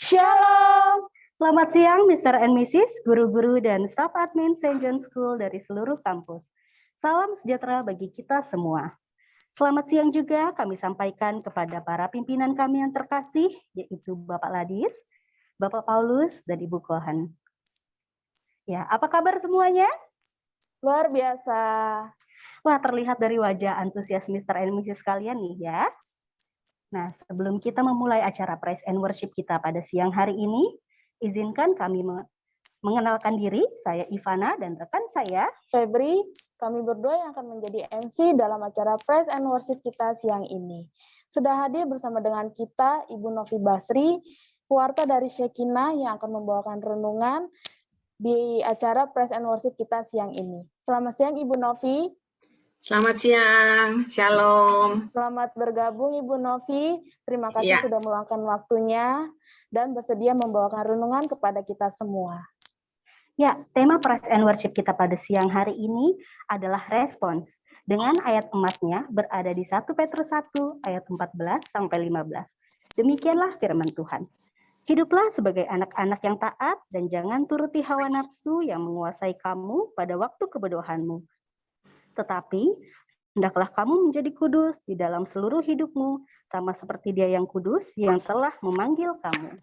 Shalom. Selamat siang Mr. and Mrs., guru-guru dan staf admin St. John School dari seluruh kampus. Salam sejahtera bagi kita semua. Selamat siang juga kami sampaikan kepada para pimpinan kami yang terkasih, yaitu Bapak Ladis, Bapak Paulus, dan Ibu Kohan. Ya, apa kabar semuanya? Luar biasa. Wah, terlihat dari wajah antusias Mr. and Mrs. kalian nih ya. Nah, sebelum kita memulai acara Praise and Worship kita pada siang hari ini, izinkan kami mengenalkan diri. Saya Ivana dan rekan saya Febri. Kami berdua yang akan menjadi MC dalam acara Praise and Worship kita siang ini. Sudah hadir bersama dengan kita Ibu Novi Basri, pewarta dari Shekinah yang akan membawakan renungan di acara Praise and Worship kita siang ini. Selamat siang Ibu Novi. Selamat siang, Shalom. Selamat bergabung Ibu Novi. Terima kasih sudah meluangkan waktunya dan bersedia membawakan renungan kepada kita semua. Ya, tema Praise and Worship kita pada siang hari ini adalah respons. Dengan ayat emasnya berada di 1 Petrus 1 ayat 14 sampai 15. Demikianlah firman Tuhan. Hiduplah sebagai anak-anak yang taat dan jangan turuti hawa nafsu yang menguasai kamu pada waktu kebodohanmu. Tetapi hendaklah kamu menjadi kudus di dalam seluruh hidupmu, sama seperti Dia yang kudus yang telah memanggil kamu.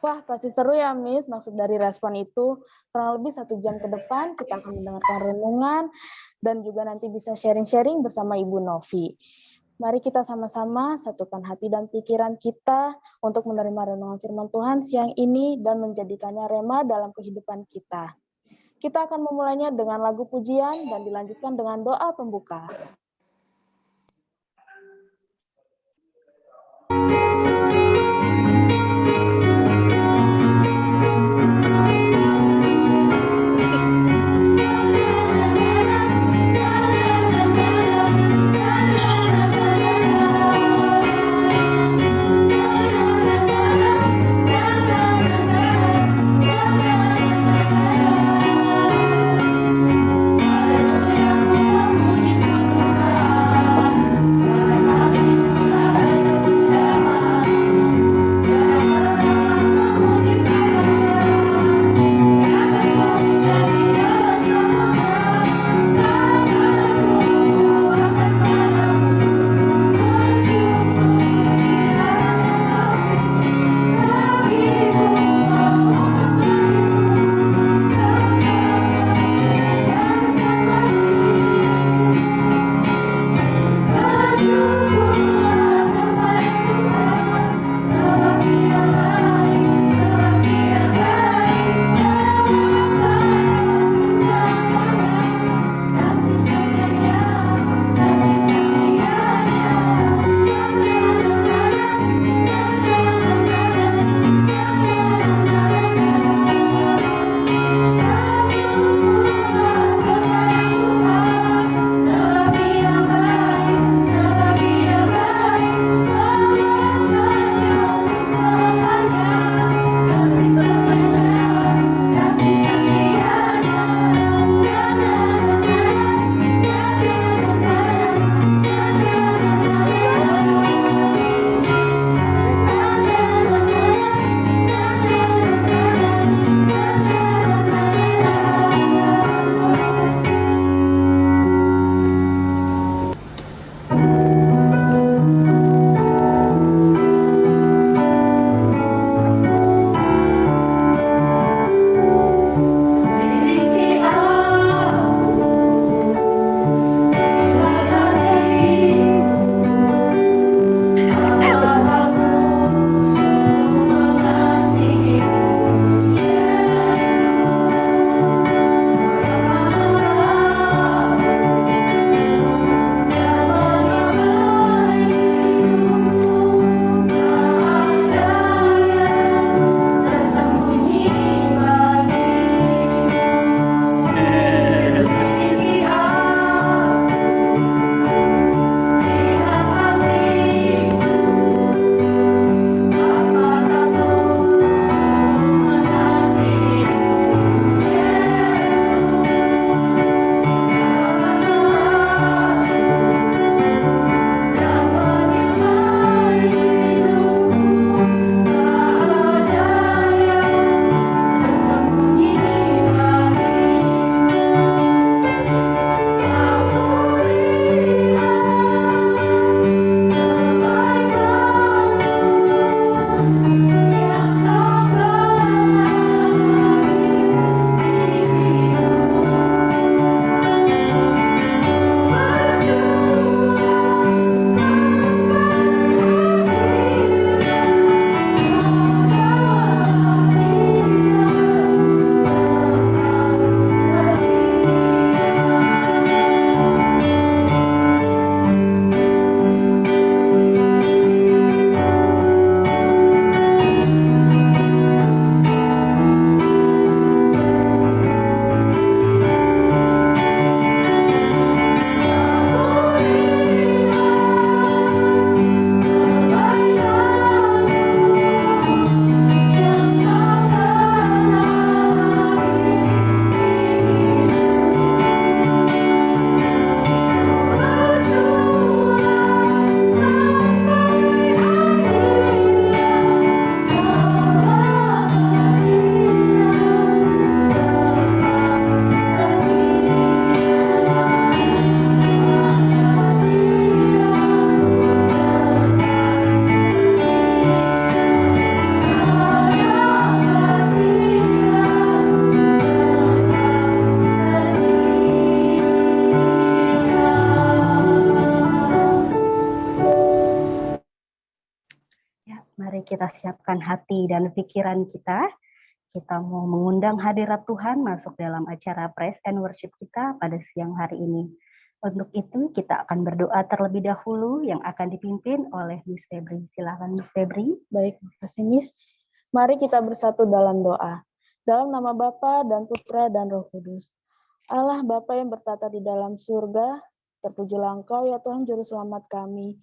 Wah, pasti seru ya, Miss. Maksud dari respon itu, kurang lebih 1 jam ke depan kita akan mendengarkan renungan dan juga nanti bisa sharing-sharing bersama Ibu Novi. Mari kita sama-sama satukan hati dan pikiran kita untuk menerima renungan firman Tuhan siang ini dan menjadikannya rema dalam kehidupan kita. Kita akan memulainya dengan lagu pujian dan dilanjutkan dengan doa pembuka. Haleluya, Mari kita siapkan hati dan pikiran kita. Kita mau mengundang hadirat Tuhan masuk dalam acara Praise and Worship kita pada siang hari ini. Untuk itu kita akan berdoa terlebih dahulu yang akan dipimpin oleh Miss Febri. Silakan Miss Febri. Baik, terima kasih Miss. Mari kita bersatu dalam doa. Dalam nama Bapa dan Putra dan Roh Kudus. Allah Bapa yang bertata di dalam surga, terpujilah Engkau ya Tuhan Juru Selamat kami.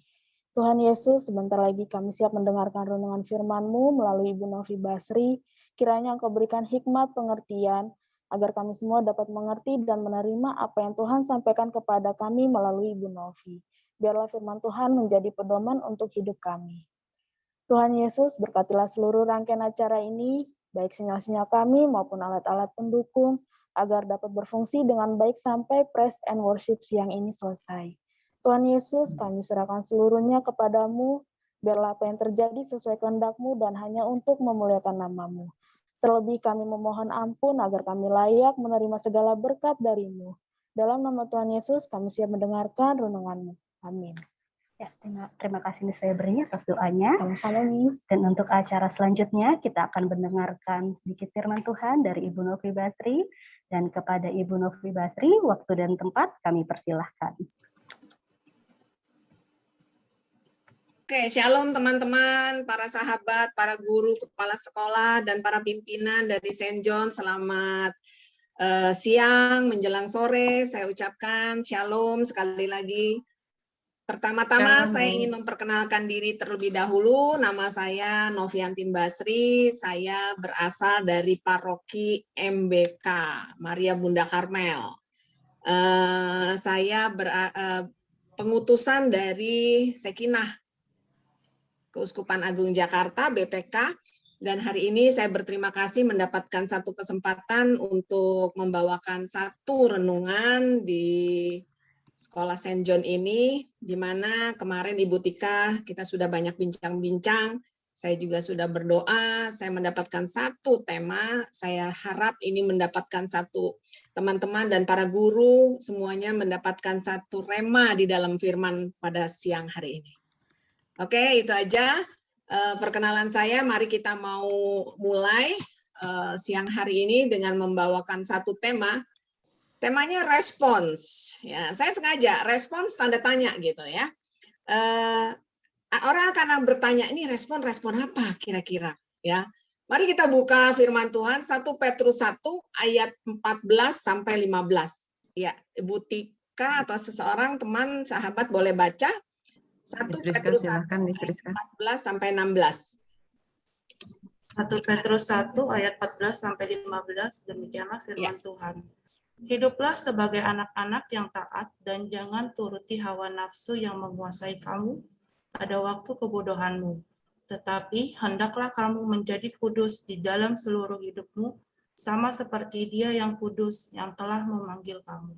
Tuhan Yesus, sebentar lagi kami siap mendengarkan renungan firman-Mu melalui Ibu Novi Basri. Kiranya Engkau berikan hikmat pengertian, agar kami semua dapat mengerti dan menerima apa yang Tuhan sampaikan kepada kami melalui Ibu Novi. Biarlah firman Tuhan menjadi pedoman untuk hidup kami. Tuhan Yesus, berkatilah seluruh rangkaian acara ini, baik sinyal-sinyal kami maupun alat-alat pendukung, agar dapat berfungsi dengan baik sampai Praise and Worship siang ini selesai. Tuhan Yesus, kami serahkan seluruhnya kepadamu, biarlah apa yang terjadi sesuai kehendak-Mu dan hanya untuk memuliakan nama-Mu. Terlebih kami memohon ampun agar kami layak menerima segala berkat dari-Mu. Dalam nama Tuhan Yesus, kami siap mendengarkan renungan-Mu. Amin. Ya, terima kasih Miss Febri atas doanya. Sama-sama, Miss. Dan untuk acara selanjutnya, kita akan mendengarkan sedikit firman Tuhan dari Ibu Novi Basri. Dan kepada Ibu Novi Basri, waktu dan tempat kami persilahkan. Oke, shalom teman-teman, para sahabat, para guru, kepala sekolah, dan para pimpinan dari St. John. Selamat siang, menjelang sore. Saya ucapkan shalom sekali lagi. Pertama-tama saya ingin memperkenalkan diri terlebih dahulu. Nama saya Noviantin Basri. Saya berasal dari Paroki MBK, Maria Bunda Karmel. Saya pengutusan dari Sekinah, Keuskupan Agung Jakarta, BPK, dan hari ini saya berterima kasih mendapatkan satu kesempatan untuk membawakan satu renungan di Sekolah St. John ini, di mana kemarin Ibu Tika kita sudah banyak bincang-bincang, saya juga sudah berdoa, saya mendapatkan satu tema, saya harap ini mendapatkan satu teman-teman dan para guru, semuanya mendapatkan satu rema di dalam firman pada siang hari ini. Oke, itu aja perkenalan saya. Mari kita mau mulai siang hari ini dengan membawakan satu tema. Temanya respons. Ya, saya sengaja respons tanda tanya gitu ya. Orang akan bertanya, ini respon apa kira-kira? Ya, mari kita buka firman Tuhan 1 Petrus 1 ayat 14 sampai 15. Ya, Ibu Tika atau seseorang teman sahabat boleh baca. 1 Petrus 1 ayat 14 sampai 16. 1 Petrus 1 ayat 14 sampai 15, demikianlah firman Tuhan. Hiduplah sebagai anak-anak yang taat dan jangan turuti hawa nafsu yang menguasai kamu pada waktu kebodohanmu. Tetapi hendaklah kamu menjadi kudus di dalam seluruh hidupmu, sama seperti Dia yang kudus yang telah memanggil kamu.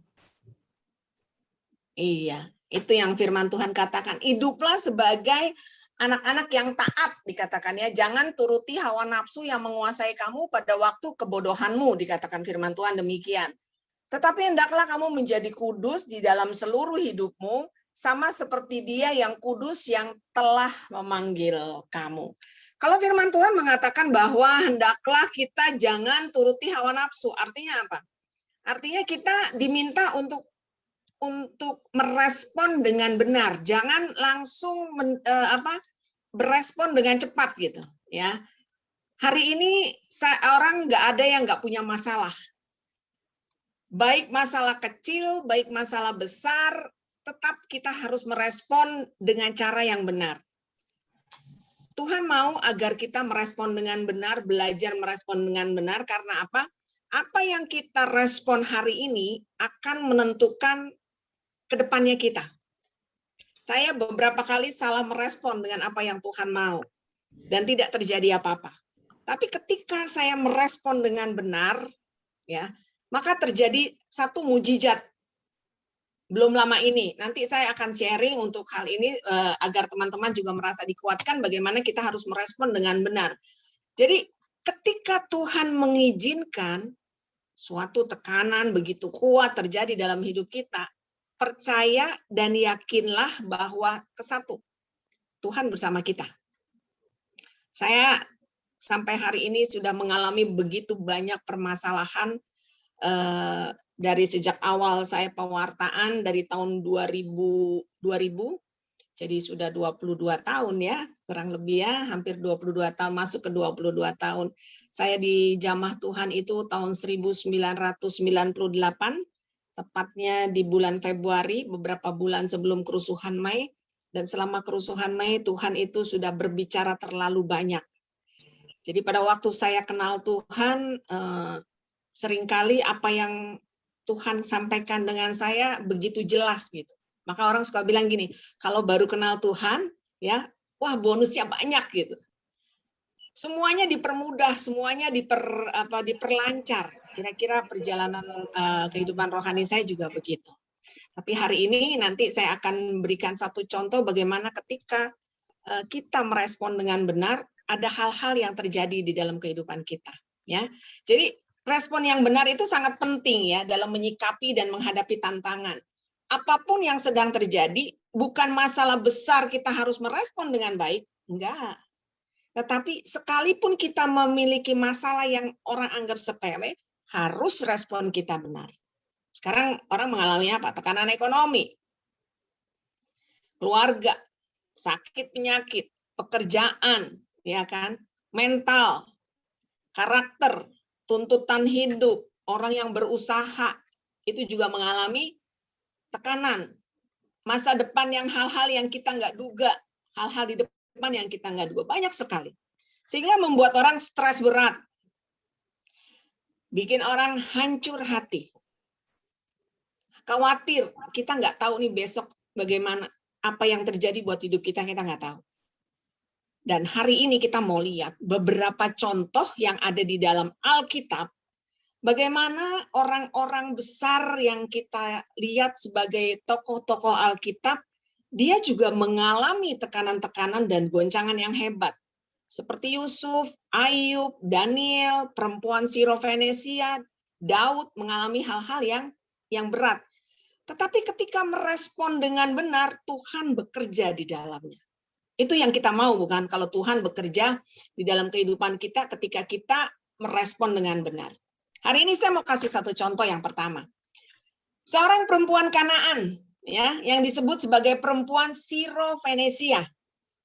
Iya, itu yang firman Tuhan katakan. Hiduplah sebagai anak-anak yang taat, dikatakan ya. Jangan turuti hawa nafsu yang menguasai kamu pada waktu kebodohanmu, dikatakan firman Tuhan demikian. Tetapi hendaklah kamu menjadi kudus di dalam seluruh hidupmu, sama seperti Dia yang kudus yang telah memanggil kamu. Kalau firman Tuhan mengatakan bahwa hendaklah kita jangan turuti hawa nafsu, artinya apa? Artinya kita diminta untuk merespon dengan benar, jangan langsung berespon dengan cepat gitu ya. Hari ini orang nggak ada yang nggak punya masalah, baik masalah kecil, baik masalah besar, tetap kita harus merespon dengan cara yang benar. Tuhan mau agar kita merespon dengan benar, belajar merespon dengan benar, karena apa? Apa yang kita respon hari ini akan menentukan kedepannya kita. Saya beberapa kali salah merespon dengan apa yang Tuhan mau dan tidak terjadi apa-apa. Tapi ketika saya merespon dengan benar, ya, maka terjadi satu mujizat. Belum lama ini, nanti saya akan sharing untuk hal ini agar teman-teman juga merasa dikuatkan bagaimana kita harus merespon dengan benar. Jadi ketika Tuhan mengizinkan suatu tekanan begitu kuat terjadi dalam hidup kita, percaya dan yakinlah bahwa kesatu, Tuhan bersama kita. Saya sampai hari ini sudah mengalami begitu banyak permasalahan dari sejak awal saya pewartaan dari tahun 2000, jadi sudah 22 tahun ya, kurang lebih ya, hampir 22 tahun, masuk ke 22 tahun. Saya di Jamah Tuhan itu tahun 1998, tepatnya di bulan Februari, beberapa bulan sebelum kerusuhan Mei, dan selama kerusuhan Mei Tuhan itu sudah berbicara terlalu banyak. Jadi pada waktu saya kenal Tuhan, seringkali apa yang Tuhan sampaikan dengan saya begitu jelas gitu. Maka orang suka bilang gini, kalau baru kenal Tuhan, ya, wah bonusnya banyak gitu. Semuanya dipermudah, semuanya diperlancar. Kira-kira perjalanan kehidupan rohani saya juga begitu. Tapi hari ini nanti saya akan berikan satu contoh bagaimana ketika kita merespon dengan benar, ada hal-hal yang terjadi di dalam kehidupan kita. Ya, jadi respon yang benar itu sangat penting ya dalam menyikapi dan menghadapi tantangan. Apapun yang sedang terjadi, bukan masalah besar kita harus merespon dengan baik, enggak. Tetapi sekalipun kita memiliki masalah yang orang anggap sepele, harus respon kita benar. Sekarang orang mengalami apa? Tekanan ekonomi, keluarga, sakit penyakit, pekerjaan, ya kan, mental, karakter, tuntutan hidup, orang yang berusaha itu juga mengalami tekanan. Masa depan yang hal-hal yang kita nggak duga, hal-hal di depan yang kita nggak duga, banyak sekali. Sehingga membuat orang stres berat, bikin orang hancur hati. Khawatir, kita nggak tahu nih besok bagaimana, apa yang terjadi buat hidup kita nggak tahu. Dan hari ini kita mau lihat beberapa contoh yang ada di dalam Alkitab, bagaimana orang-orang besar yang kita lihat sebagai tokoh-tokoh Alkitab, dia juga mengalami tekanan-tekanan dan goncangan yang hebat. Seperti Yusuf, Ayub, Daniel, perempuan Sirofenesia, Daud mengalami hal-hal yang berat. Tetapi ketika merespon dengan benar, Tuhan bekerja di dalamnya. Itu yang kita mau, bukan? Kalau Tuhan bekerja di dalam kehidupan kita ketika kita merespon dengan benar. Hari ini saya mau kasih satu contoh yang pertama. Seorang perempuan Kanaan, ya, yang disebut sebagai perempuan Sirofenesia.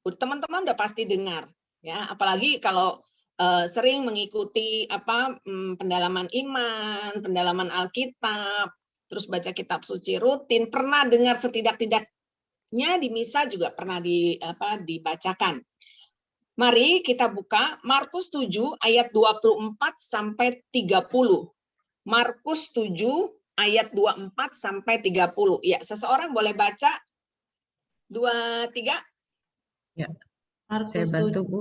Teman-teman udah pasti dengar, ya. Apalagi kalau sering mengikuti pendalaman iman, pendalaman Alkitab, terus baca kitab suci rutin, pernah dengar setidak-tidaknya di misa juga pernah dibacakan. Mari kita buka Markus 7 ayat 24 sampai 30. Markus 7 ayat 24 sampai 30. Ya, seseorang boleh baca 2, 3? Ya. Markus Saya bantu, Bu.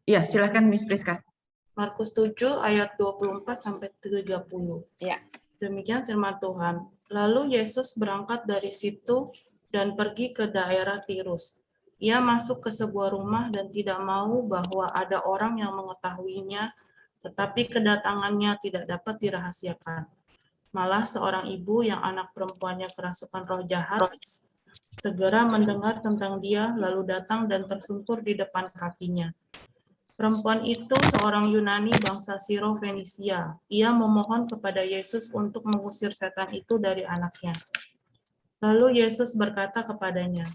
Ya, silakan Miss Priska. Markus 7 ayat 24 sampai 30. Ya. Demikian firman Tuhan. Lalu Yesus berangkat dari situ dan pergi ke daerah Tirus. Ia masuk ke sebuah rumah dan tidak mau bahwa ada orang yang mengetahuinya, tetapi kedatangannya tidak dapat dirahasiakan. Malah seorang ibu yang anak perempuannya kerasukan roh jahat segera mendengar tentang dia, lalu datang dan tersungkur di depan kakinya. Perempuan itu seorang Yunani bangsa Sirofenisia. Ia memohon kepada Yesus untuk mengusir setan itu dari anaknya. Lalu Yesus berkata kepadanya,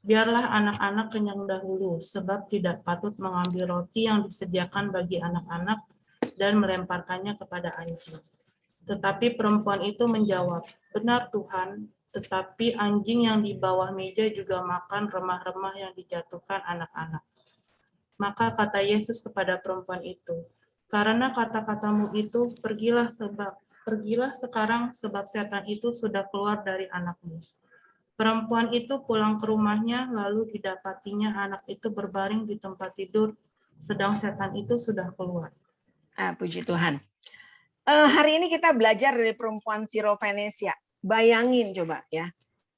biarlah anak-anak kenyang dahulu, sebab tidak patut mengambil roti yang disediakan bagi anak-anak dan melemparkannya kepada anjing. Tetapi perempuan itu menjawab, benar Tuhan, tetapi anjing yang di bawah meja juga makan remah-remah yang dijatuhkan anak-anak. Maka kata Yesus kepada perempuan itu, karena kata-katamu itu, pergilah sekarang sebab setan itu sudah keluar dari anakmu. Perempuan itu pulang ke rumahnya, lalu didapatinya anak itu berbaring di tempat tidur, sedang setan itu sudah keluar. Puji Tuhan. Hari ini kita belajar dari perempuan Sirofenesia. Bayangin coba ya,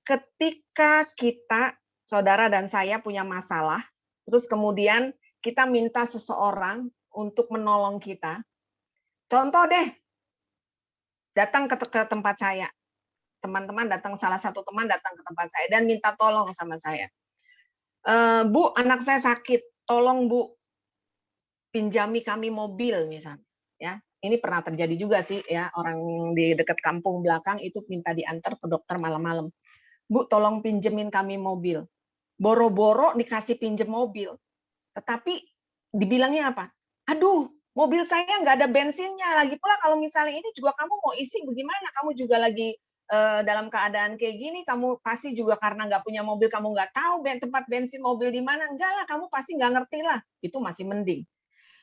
ketika kita, saudara dan saya punya masalah, terus kemudian kita minta seseorang untuk menolong kita. Contoh deh, datang ke tempat saya. Teman-teman datang, salah satu teman datang ke tempat saya dan minta tolong sama saya. Bu, anak saya sakit, tolong Bu. pinjami kami mobil misalnya, ya. Ini pernah terjadi juga sih ya, orang di dekat kampung belakang itu minta diantar ke dokter malam-malam. Bu, tolong pinjemin kami mobil. Boro-boro dikasih pinjem mobil. Tetapi dibilangnya apa? Aduh, mobil saya nggak ada bensinnya. Lagi pula kalau misalnya ini juga kamu mau isi bagaimana? Kamu juga lagi dalam keadaan kayak gini, kamu pasti juga karena nggak punya mobil, kamu nggak tahu tempat bensin mobil di mana. Enggak lah, kamu pasti nggak ngerti lah. Itu masih mending.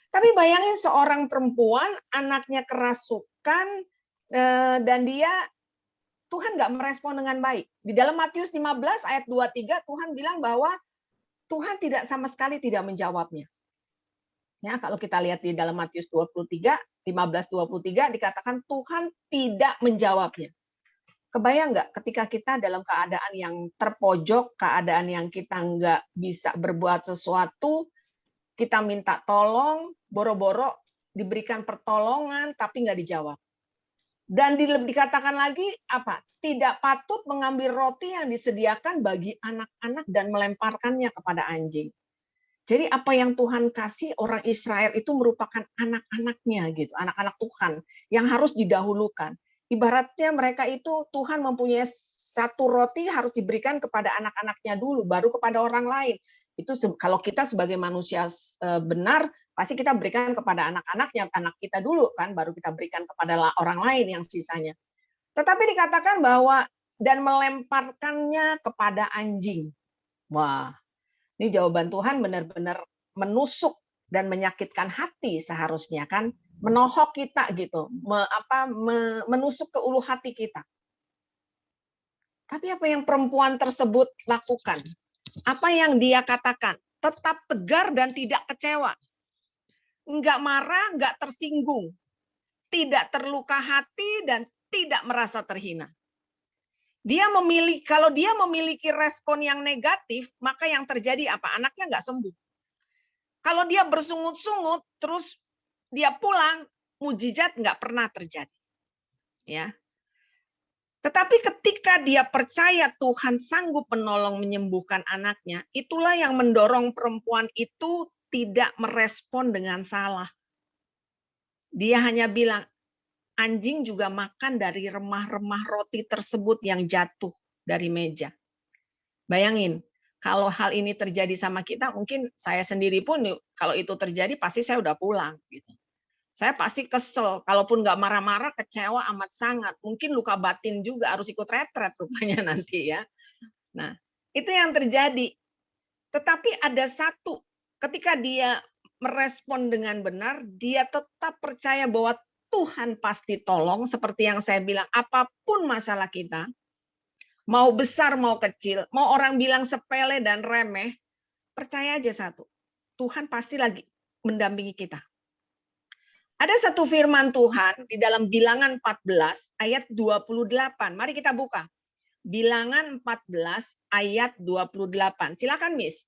Tapi bayangin seorang perempuan, anaknya kerasukan, dan dia Tuhan nggak merespon dengan baik. Di dalam Matius 15 ayat 23, Tuhan bilang bahwa Tuhan tidak sama sekali tidak menjawabnya. Ya, kalau kita lihat di dalam Matius 23, 15-23 dikatakan Tuhan tidak menjawabnya. Kebayang nggak ketika kita dalam keadaan yang terpojok, keadaan yang kita nggak bisa berbuat sesuatu, kita minta tolong, boro-boro diberikan pertolongan, tapi nggak dijawab. Dan dikatakan lagi apa? Tidak patut mengambil roti yang disediakan bagi anak-anak dan melemparkannya kepada anjing. Jadi apa yang Tuhan kasih orang Israel itu merupakan anak-anaknya gitu, anak-anak Tuhan yang harus didahulukan. Ibaratnya mereka itu Tuhan mempunyai satu roti harus diberikan kepada anak-anaknya dulu, baru kepada orang lain. Itu kalau kita sebagai manusia benar, pasti kita berikan kepada anak-anaknya, anak kita dulu kan, baru kita berikan kepada orang lain yang sisanya. Tetapi dikatakan bahwa dan melemparkannya kepada anjing. Wah, ini jawaban Tuhan benar-benar menusuk dan menyakitkan hati seharusnya kan, menohok kita gitu, menusuk ke ulu hati kita. Tapi apa yang perempuan tersebut lakukan? Apa yang dia katakan? Tetap tegar dan tidak kecewa. Enggak marah, enggak tersinggung. Tidak terluka hati dan tidak merasa terhina. Kalau dia memiliki respon yang negatif, maka yang terjadi apa? Anaknya enggak sembuh. Kalau dia bersungut-sungut, terus dia pulang, mujizat enggak pernah terjadi. Ya. Tetapi ketika dia percaya Tuhan sanggup menolong menyembuhkan anaknya, itulah yang mendorong perempuan itu tidak merespon dengan salah. Dia hanya bilang, anjing juga makan dari remah-remah roti tersebut yang jatuh dari meja. Bayangin, kalau hal ini terjadi sama kita, mungkin saya sendiri pun kalau itu terjadi pasti saya udah pulang. Gitu. Saya pasti kesel, kalaupun nggak marah-marah, kecewa amat sangat. Mungkin luka batin juga harus ikut retret rupanya nanti ya. Nah, itu yang terjadi. Tetapi ada satu, ketika dia merespon dengan benar, dia tetap percaya bahwa Tuhan pasti tolong, seperti yang saya bilang, apapun masalah kita, mau besar mau kecil, mau orang bilang sepele dan remeh, percaya aja satu, Tuhan pasti lagi mendampingi kita. Ada satu firman Tuhan di dalam Bilangan 14 ayat 28. Mari kita buka. Bilangan 14 ayat 28. Silakan, Miss.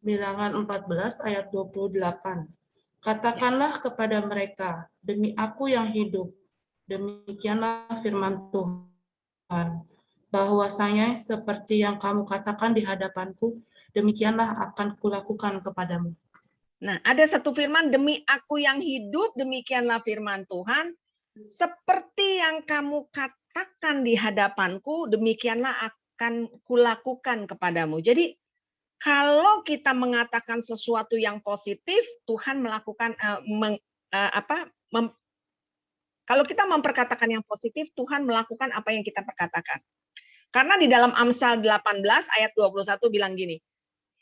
Bilangan 14 ayat 28. Katakanlah kepada mereka, demi aku yang hidup, demikianlah firman Tuhan, bahwasanya seperti yang kamu katakan di hadapanku, demikianlah akan kulakukan kepadamu. Nah, ada satu firman, demi aku yang hidup, demikianlah firman Tuhan, seperti yang kamu katakan di hadapanku, demikianlah akan kulakukan kepadamu. Jadi, kalau kita mengatakan sesuatu yang positif, Tuhan melakukan kalau kita memperkatakan yang positif, Tuhan melakukan apa yang kita perkatakan. Karena di dalam Amsal 18 ayat 21 bilang gini,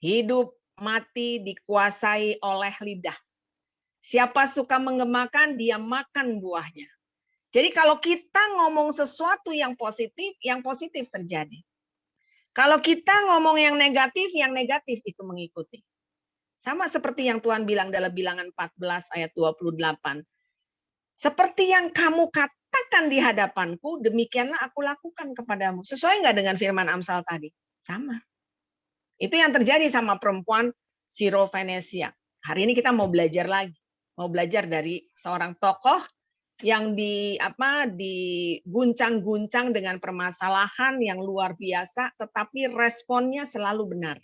hidup mati dikuasai oleh lidah. Siapa suka menggemakan, dia makan buahnya. Jadi kalau kita ngomong sesuatu yang positif terjadi. Kalau kita ngomong yang negatif itu mengikuti. Sama seperti yang Tuhan bilang dalam Bilangan 14 ayat 28. Seperti yang kamu katakan di hadapanku, demikianlah aku lakukan kepadamu. Sesuai nggak dengan firman Amsal tadi? Sama. Itu yang terjadi sama perempuan Syrovenesia. Hari ini kita mau belajar lagi. Mau belajar dari seorang tokoh yang diguncang-guncang dengan permasalahan yang luar biasa, tetapi responnya selalu benar.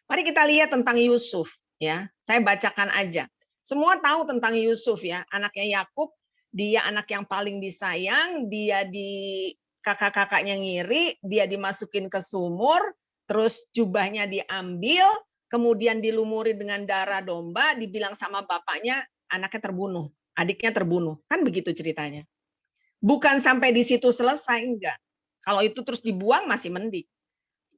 Mari kita lihat tentang Yusuf ya. Saya bacakan aja. Semua tahu tentang Yusuf ya, anaknya Yakub, dia anak yang paling disayang, dia di kakak-kakaknya ngiri, dia dimasukin ke sumur, terus jubahnya diambil, kemudian dilumuri dengan darah domba, dibilang sama bapaknya anaknya terbunuh, adiknya terbunuh. Kan begitu ceritanya. Bukan sampai di situ selesai, enggak. Kalau itu terus dibuang masih mending.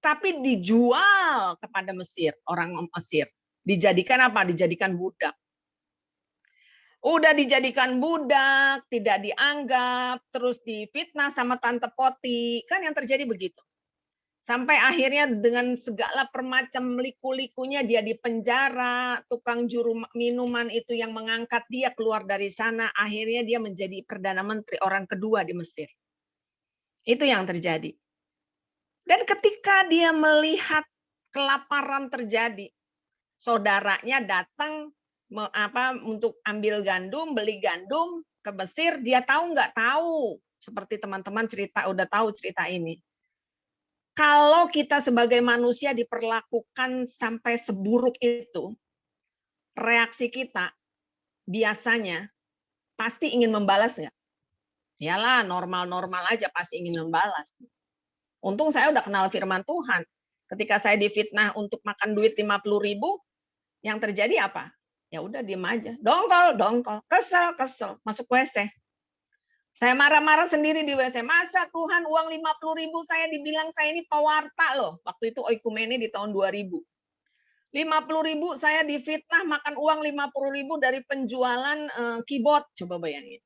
Tapi dijual kepada Mesir, orang Mesir. Dijadikan apa? Dijadikan budak. Udah dijadikan budak, tidak dianggap, terus difitnah sama Tante Poti. Kan yang terjadi begitu. Sampai akhirnya dengan segala permacam liku-likunya dia dipenjara, tukang juru minuman itu yang mengangkat dia keluar dari sana, akhirnya dia menjadi Perdana Menteri orang kedua di Mesir. Itu yang terjadi. Dan ketika dia melihat kelaparan terjadi, saudaranya datang untuk ambil gandum, beli gandum ke Mesir, dia tahu nggak tahu, seperti teman-teman udah tahu cerita ini. Kalau kita sebagai manusia diperlakukan sampai seburuk itu, reaksi kita biasanya pasti ingin membalas nggak? Yalah, normal-normal aja pasti ingin membalas. Untung saya udah kenal firman Tuhan. Ketika saya difitnah untuk makan duit 50.000, yang terjadi apa? Ya udah diem aja. Dongkol, kesel, masuk WC. Saya marah-marah sendiri di WC. Masa Tuhan uang 50.000 saya dibilang saya ini pewarta loh. Waktu itu oikumene di tahun 2000. 50.000 saya difitnah makan uang 50.000 dari penjualan keyboard. Coba bayangin.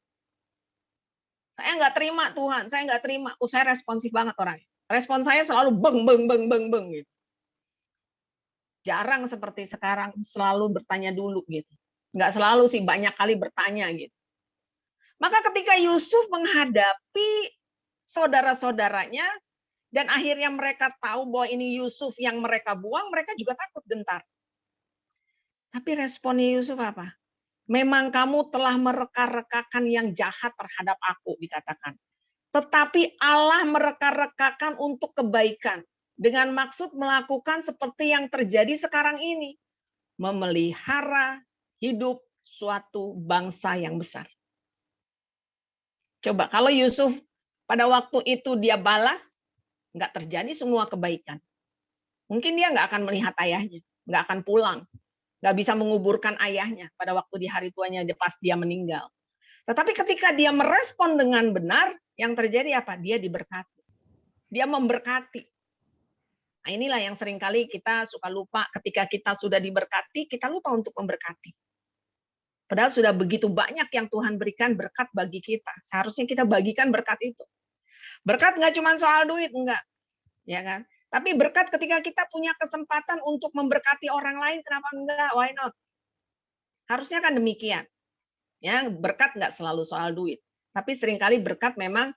Saya nggak terima Tuhan, saya nggak terima. Saya responsif banget orangnya. Respon saya selalu beng gitu. Jarang seperti sekarang selalu bertanya dulu gitu. Nggak selalu sih, banyak kali bertanya gitu. Maka ketika Yusuf menghadapi saudara-saudaranya dan akhirnya mereka tahu bahwa ini Yusuf yang mereka buang, mereka juga takut gentar. Tapi responnya Yusuf apa? Memang kamu telah mereka-rekakan yang jahat terhadap aku, dikatakan. Tetapi Allah mereka-rekakan untuk kebaikan. Dengan maksud melakukan seperti yang terjadi sekarang ini. Memelihara hidup suatu bangsa yang besar. Coba kalau Yusuf pada waktu itu dia balas, nggak terjadi semua kebaikan. Mungkin dia nggak akan melihat ayahnya, nggak akan pulang, nggak bisa menguburkan ayahnya pada waktu di hari tuanya pas dia meninggal. Tetapi ketika dia merespon dengan benar, yang terjadi apa? Dia diberkati. Dia memberkati. Nah, inilah yang seringkali kita suka lupa ketika kita sudah diberkati, kita lupa untuk memberkati. Padahal sudah begitu banyak yang Tuhan berikan berkat bagi kita. Seharusnya kita bagikan berkat itu. Berkat nggak cuma soal duit, enggak. Ya kan? Tapi berkat ketika kita punya kesempatan untuk memberkati orang lain, kenapa enggak? Why not? Harusnya kan demikian. Ya, berkat nggak selalu soal duit. Tapi seringkali berkat memang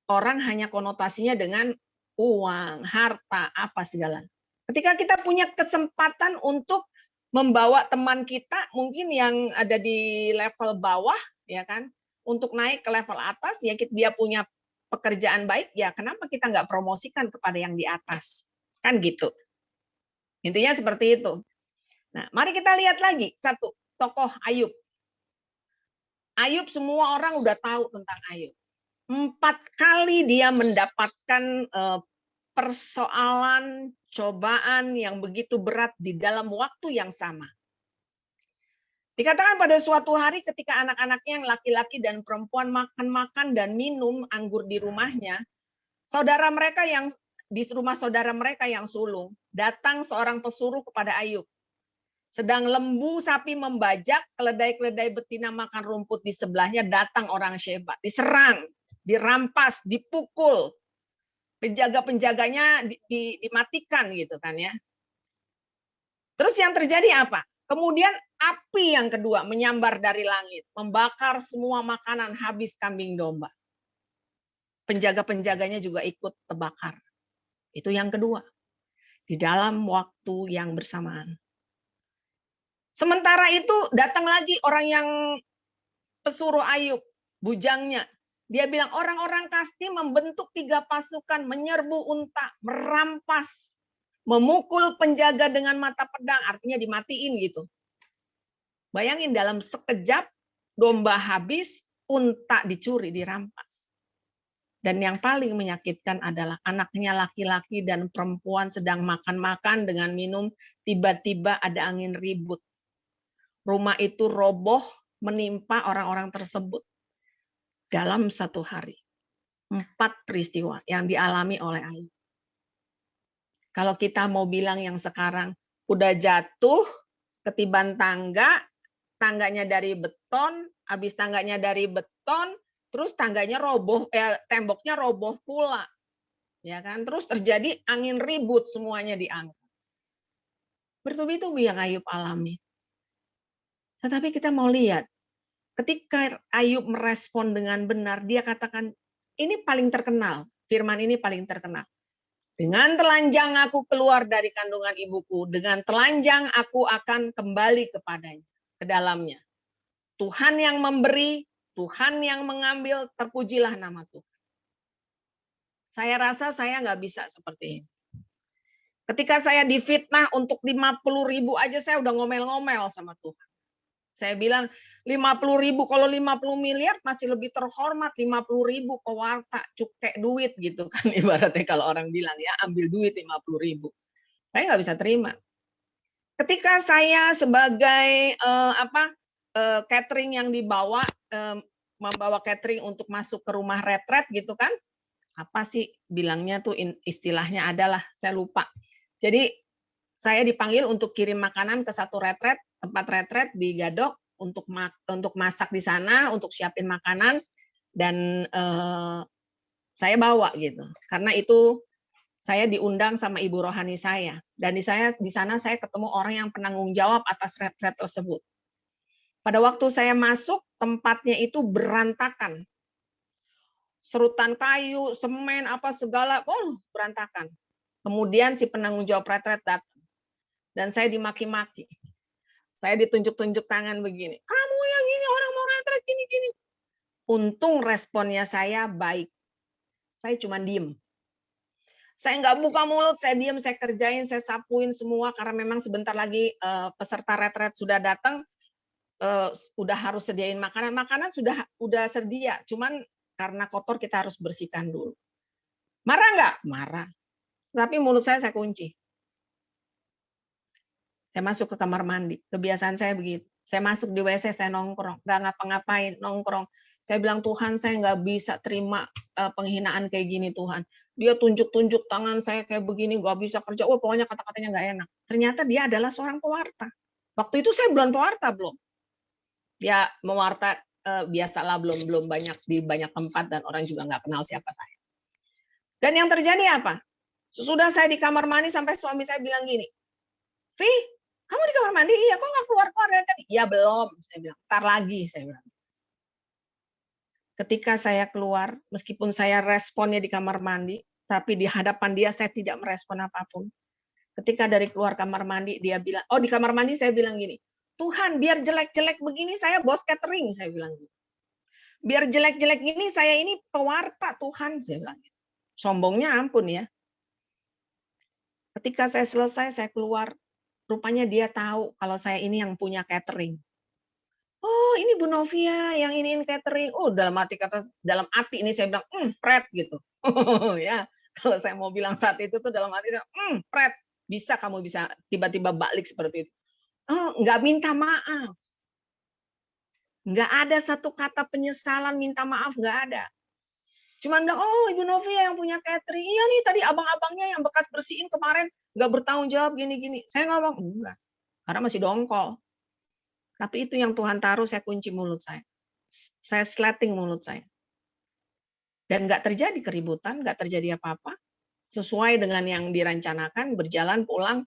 orang hanya konotasinya dengan uang, harta, apa segala. Ketika kita punya kesempatan untuk membawa teman kita mungkin yang ada di level bawah, ya kan, untuk naik ke level atas, ya dia punya pekerjaan baik, ya kenapa kita nggak promosikan kepada yang di atas? Kan gitu. Intinya seperti itu. Nah, mari kita lihat lagi satu tokoh Ayub. Ayub semua orang udah tahu tentang Ayub. 4 kali dia mendapatkan persoalan, cobaan yang begitu berat di dalam waktu yang sama. Dikatakan pada suatu hari ketika anak-anaknya yang laki-laki dan perempuan makan-makan dan minum anggur di rumahnya, saudara mereka yang di rumah saudara mereka yang sulung, datang seorang pesuruh kepada Ayub. Sedang lembu sapi membajak, keledai-keledai betina makan rumput di sebelahnya, datang orang Sheba, diserang, dirampas, dipukul. Penjaga-penjaganya dimatikan gitu kan ya. Terus yang terjadi apa? Kemudian api yang kedua menyambar dari langit, membakar semua makanan habis kambing domba. Penjaga-penjaganya juga ikut terbakar. Itu yang kedua. Di dalam waktu yang bersamaan. Sementara itu datang lagi orang yang pesuruh Ayub, bujangnya. Dia bilang orang-orang Kasdi membentuk 3 pasukan, menyerbu unta, merampas memukul penjaga dengan mata pedang, artinya dimatiin gitu. Bayangin dalam sekejap domba habis, unta dicuri, dirampas. Dan yang paling menyakitkan adalah anaknya laki-laki dan perempuan sedang makan-makan dengan minum, tiba-tiba ada angin ribut. Rumah itu roboh menimpa orang-orang tersebut. Dalam satu hari. 4 peristiwa yang dialami oleh Ayub. Kalau kita mau bilang yang sekarang udah jatuh, ketiban tangga, tangganya dari beton, habis tangganya dari beton, terus tangganya roboh, temboknya roboh pula, ya kan? Terus terjadi angin ribut, semuanya diangkat. Bertubi-tubi yang Ayub alami. Tetapi kita mau lihat, ketika Ayub merespon dengan benar, dia katakan, ini paling terkenal, firman ini paling terkenal. Dengan telanjang aku keluar dari kandungan ibuku, dengan telanjang aku akan kembali kepadanya, ke dalamnya. Tuhan yang memberi, Tuhan yang mengambil, terpujilah nama Tuhan. Saya rasa saya nggak bisa seperti ini. Ketika saya difitnah untuk 50.000 aja saya udah ngomel-ngomel sama Tuhan. Saya bilang 50.000, kalau 50 miliar masih lebih terhormat, 50.000 pewarta, cukai duit gitu kan ibaratnya kalau orang bilang ya ambil duit 50.000. Saya nggak bisa terima. Ketika saya sebagai catering yang dibawa, membawa catering untuk masuk ke rumah retret gitu kan, apa sih bilangnya tuh istilahnya adalah saya lupa. Jadi saya dipanggil untuk kirim makanan ke satu retret, tempat retret di Gadok untuk masak di sana, untuk siapin makanan dan saya bawa gitu. Karena itu saya diundang sama ibu rohani saya dan di sana saya ketemu orang yang penanggung jawab atas retret tersebut. Pada waktu saya masuk, tempatnya itu berantakan. Serutan kayu, semen, apa segala, berantakan. Kemudian si penanggung jawab retret datang. Dan saya dimaki-maki. Saya ditunjuk-tunjuk tangan begini. Kamu yang ini orang mau retret gini-gini. Untung responnya saya baik. Saya cuma diem. Saya nggak buka mulut, saya diem, saya kerjain, saya sapuin semua. Karena memang sebentar lagi peserta retret sudah datang. Udah harus sediain makanan. Makanan udah sedia. Cuman karena kotor kita harus bersihkan dulu. Marah nggak? Marah. Tapi mulut saya kunci. Saya masuk ke kamar mandi. Kebiasaan saya begitu. Saya masuk di WC, saya nongkrong. Nggak ngapa-ngapain, nongkrong. Saya bilang, Tuhan saya nggak bisa terima penghinaan kayak gini Tuhan. Dia tunjuk-tunjuk tangan saya kayak begini, nggak bisa kerja. Pokoknya kata-katanya nggak enak. Ternyata dia adalah seorang pewarta. Waktu itu saya belum pewarta, belum. Dia mewarta biasalah belum banyak di banyak tempat dan orang juga nggak kenal siapa saya. Dan yang terjadi apa? Sesudah saya di kamar mandi sampai suami saya bilang gini, Vi, kamu di kamar mandi? Iya, kok nggak keluar-keluar dari tadi? Ya belum, saya bilang. Ntar lagi, saya bilang. Ketika saya keluar, meskipun saya responnya di kamar mandi, tapi di hadapan dia saya tidak merespon apapun. Ketika dari keluar kamar mandi, dia bilang, di kamar mandi saya bilang gini, Tuhan, biar jelek-jelek begini saya bos catering, saya bilang gitu. Biar jelek-jelek gini saya ini pewarta Tuhan, saya bilang gitu. Sombongnya ampun ya. Ketika saya selesai, saya keluar, rupanya dia tahu kalau saya ini yang punya catering. Oh, ini Bu Novia yang iniin catering. Dalam hati ini saya bilang, Pret gitu. Ya, kalau saya mau bilang saat itu tuh dalam hati saya, Pret, kamu bisa tiba-tiba balik seperti itu. Nggak minta maaf. Nggak ada satu kata penyesalan, minta maaf, nggak ada. Cuma Ibu Novia yang punya catering. Iya nih, tadi abang-abangnya yang bekas bersihin kemarin nggak bertanggung jawab gini-gini. Saya ngomong, enggak. Karena masih dongkol. Tapi itu yang Tuhan taruh, saya kunci mulut saya. Saya sleting mulut saya. Dan nggak terjadi keributan, nggak terjadi apa-apa. Sesuai dengan yang dirancanakan, berjalan pulang.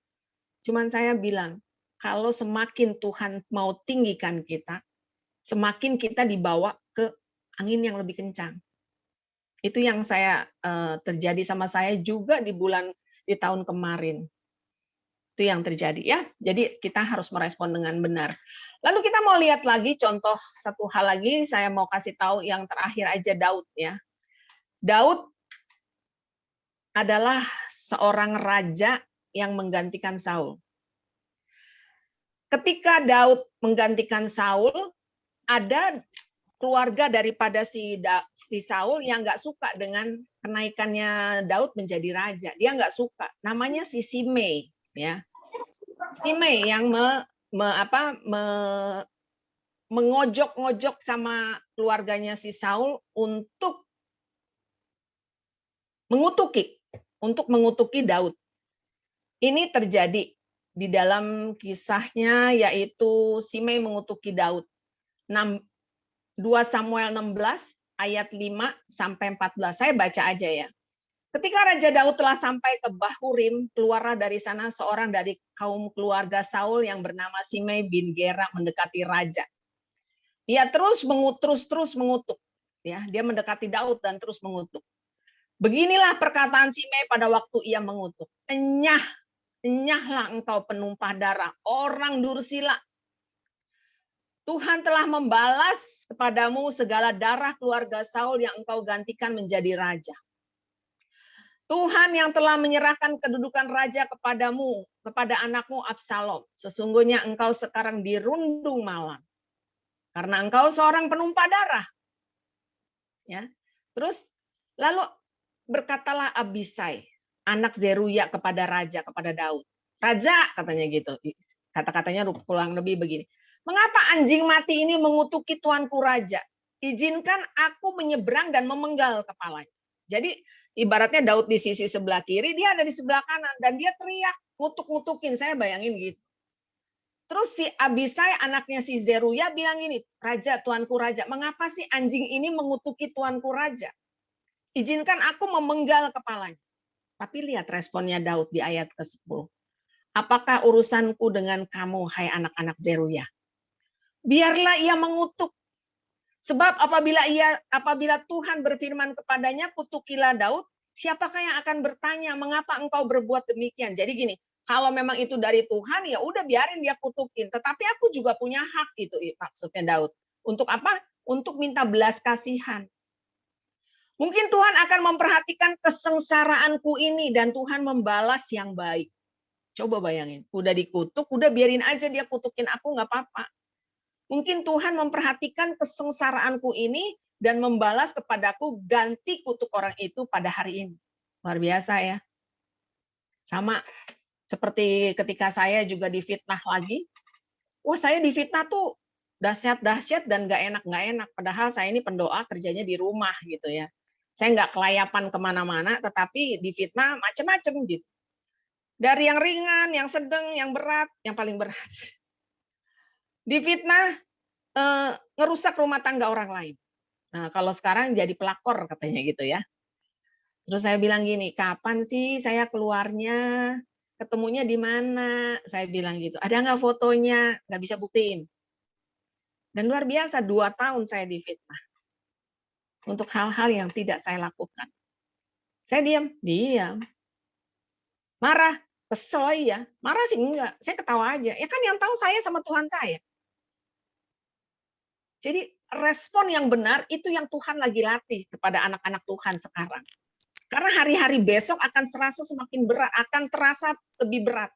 Cuman saya bilang, kalau semakin Tuhan mau tinggikan kita, semakin kita dibawa ke angin yang lebih kencang. Itu yang terjadi sama saya juga di tahun kemarin. Itu yang terjadi ya. Jadi kita harus merespon dengan benar. Lalu kita mau lihat lagi contoh satu hal lagi, saya mau kasih tahu yang terakhir aja Daud ya. Daud adalah seorang raja yang menggantikan Saul. Ketika Daud menggantikan Saul, ada keluarga daripada si Saul yang nggak suka dengan kenaikannya Daud menjadi raja. Dia nggak suka. Namanya si Simei, ya. Simei yang mengojok-ngojok sama keluarganya si Saul untuk mengutuki Daud. Ini terjadi di dalam kisahnya, yaitu Simei mengutuki Daud. 2 Samuel 16 ayat 5 sampai 14. Saya baca aja ya. Ketika Raja Daud telah sampai ke Bahurim, keluarlah dari sana seorang dari kaum keluarga Saul yang bernama Simei bin Gera mendekati raja. Dia terus mengutuk, ya. Dia mendekati Daud dan terus mengutuk. Beginilah perkataan Simei pada waktu ia mengutuk. Enyahlah engkau penumpah darah, orang dursila. Tuhan telah membalas kepadamu segala darah keluarga Saul yang engkau gantikan menjadi raja. Tuhan yang telah menyerahkan kedudukan raja kepadamu, kepada anakmu Absalom. Sesungguhnya engkau sekarang dirundung malam. Karena engkau seorang penumpah darah. Ya. Terus lalu berkatalah Abisai, anak Zeruya kepada raja, kepada Daud. Raja, katanya gitu. Kata-katanya kurang lebih begini. Mengapa anjing mati ini mengutuki tuanku raja? Izinkan aku menyeberang dan memenggal kepalanya. Jadi ibaratnya Daud di sisi sebelah kiri, dia ada di sebelah kanan. Dan dia teriak, ngutuk-ngutukin. Saya bayangin gitu. Terus si Abisai, anaknya si Zeruya bilang gini, Raja, tuanku raja, mengapa sih anjing ini mengutuki tuanku raja? Izinkan aku memenggal kepalanya. Tapi lihat responnya Daud di ayat ke-10. Apakah urusanku dengan kamu, hai anak-anak Zeruya? Biarlah ia mengutuk. Sebab apabila Tuhan berfirman kepadanya, kutukilah Daud, siapakah yang akan bertanya, mengapa engkau berbuat demikian? Jadi gini, kalau memang itu dari Tuhan, ya udah biarin dia kutukin. Tetapi aku juga punya hak, itu maksudnya Daud. Untuk apa? Untuk minta belas kasihan. Mungkin Tuhan akan memperhatikan kesengsaraanku ini dan Tuhan membalas yang baik. Coba bayangin, udah dikutuk, udah biarin aja dia kutukin aku, nggak apa-apa. Mungkin Tuhan memperhatikan kesengsaraanku ini dan membalas kepadaku ganti kutuk orang itu pada hari ini. Luar biasa ya. Sama seperti ketika saya juga difitnah lagi. Wah, saya difitnah tuh dahsyat-dahsyat dan nggak enak. Padahal saya ini pendoa kerjanya di rumah gitu ya. Saya nggak kelayapan kemana-mana, tetapi difitnah macam-macam gitu. Dari yang ringan, yang sedang, yang berat, yang paling berat. Difitnah ngerusak rumah tangga orang lain. Nah, kalau sekarang jadi pelakor katanya gitu ya. Terus saya bilang gini, kapan sih saya keluarnya? Ketemunya di mana? Saya bilang gitu. Ada nggak fotonya? Nggak bisa buktiin. Dan luar biasa, 2 tahun saya difitnah. Untuk hal-hal yang tidak saya lakukan. Saya diam. Marah, kesel ya. Marah sih enggak, saya ketawa aja. Ya kan yang tahu saya sama Tuhan saya. Jadi respon yang benar itu yang Tuhan lagi latih kepada anak-anak Tuhan sekarang. Karena hari-hari besok akan terasa semakin berat, akan terasa lebih berat.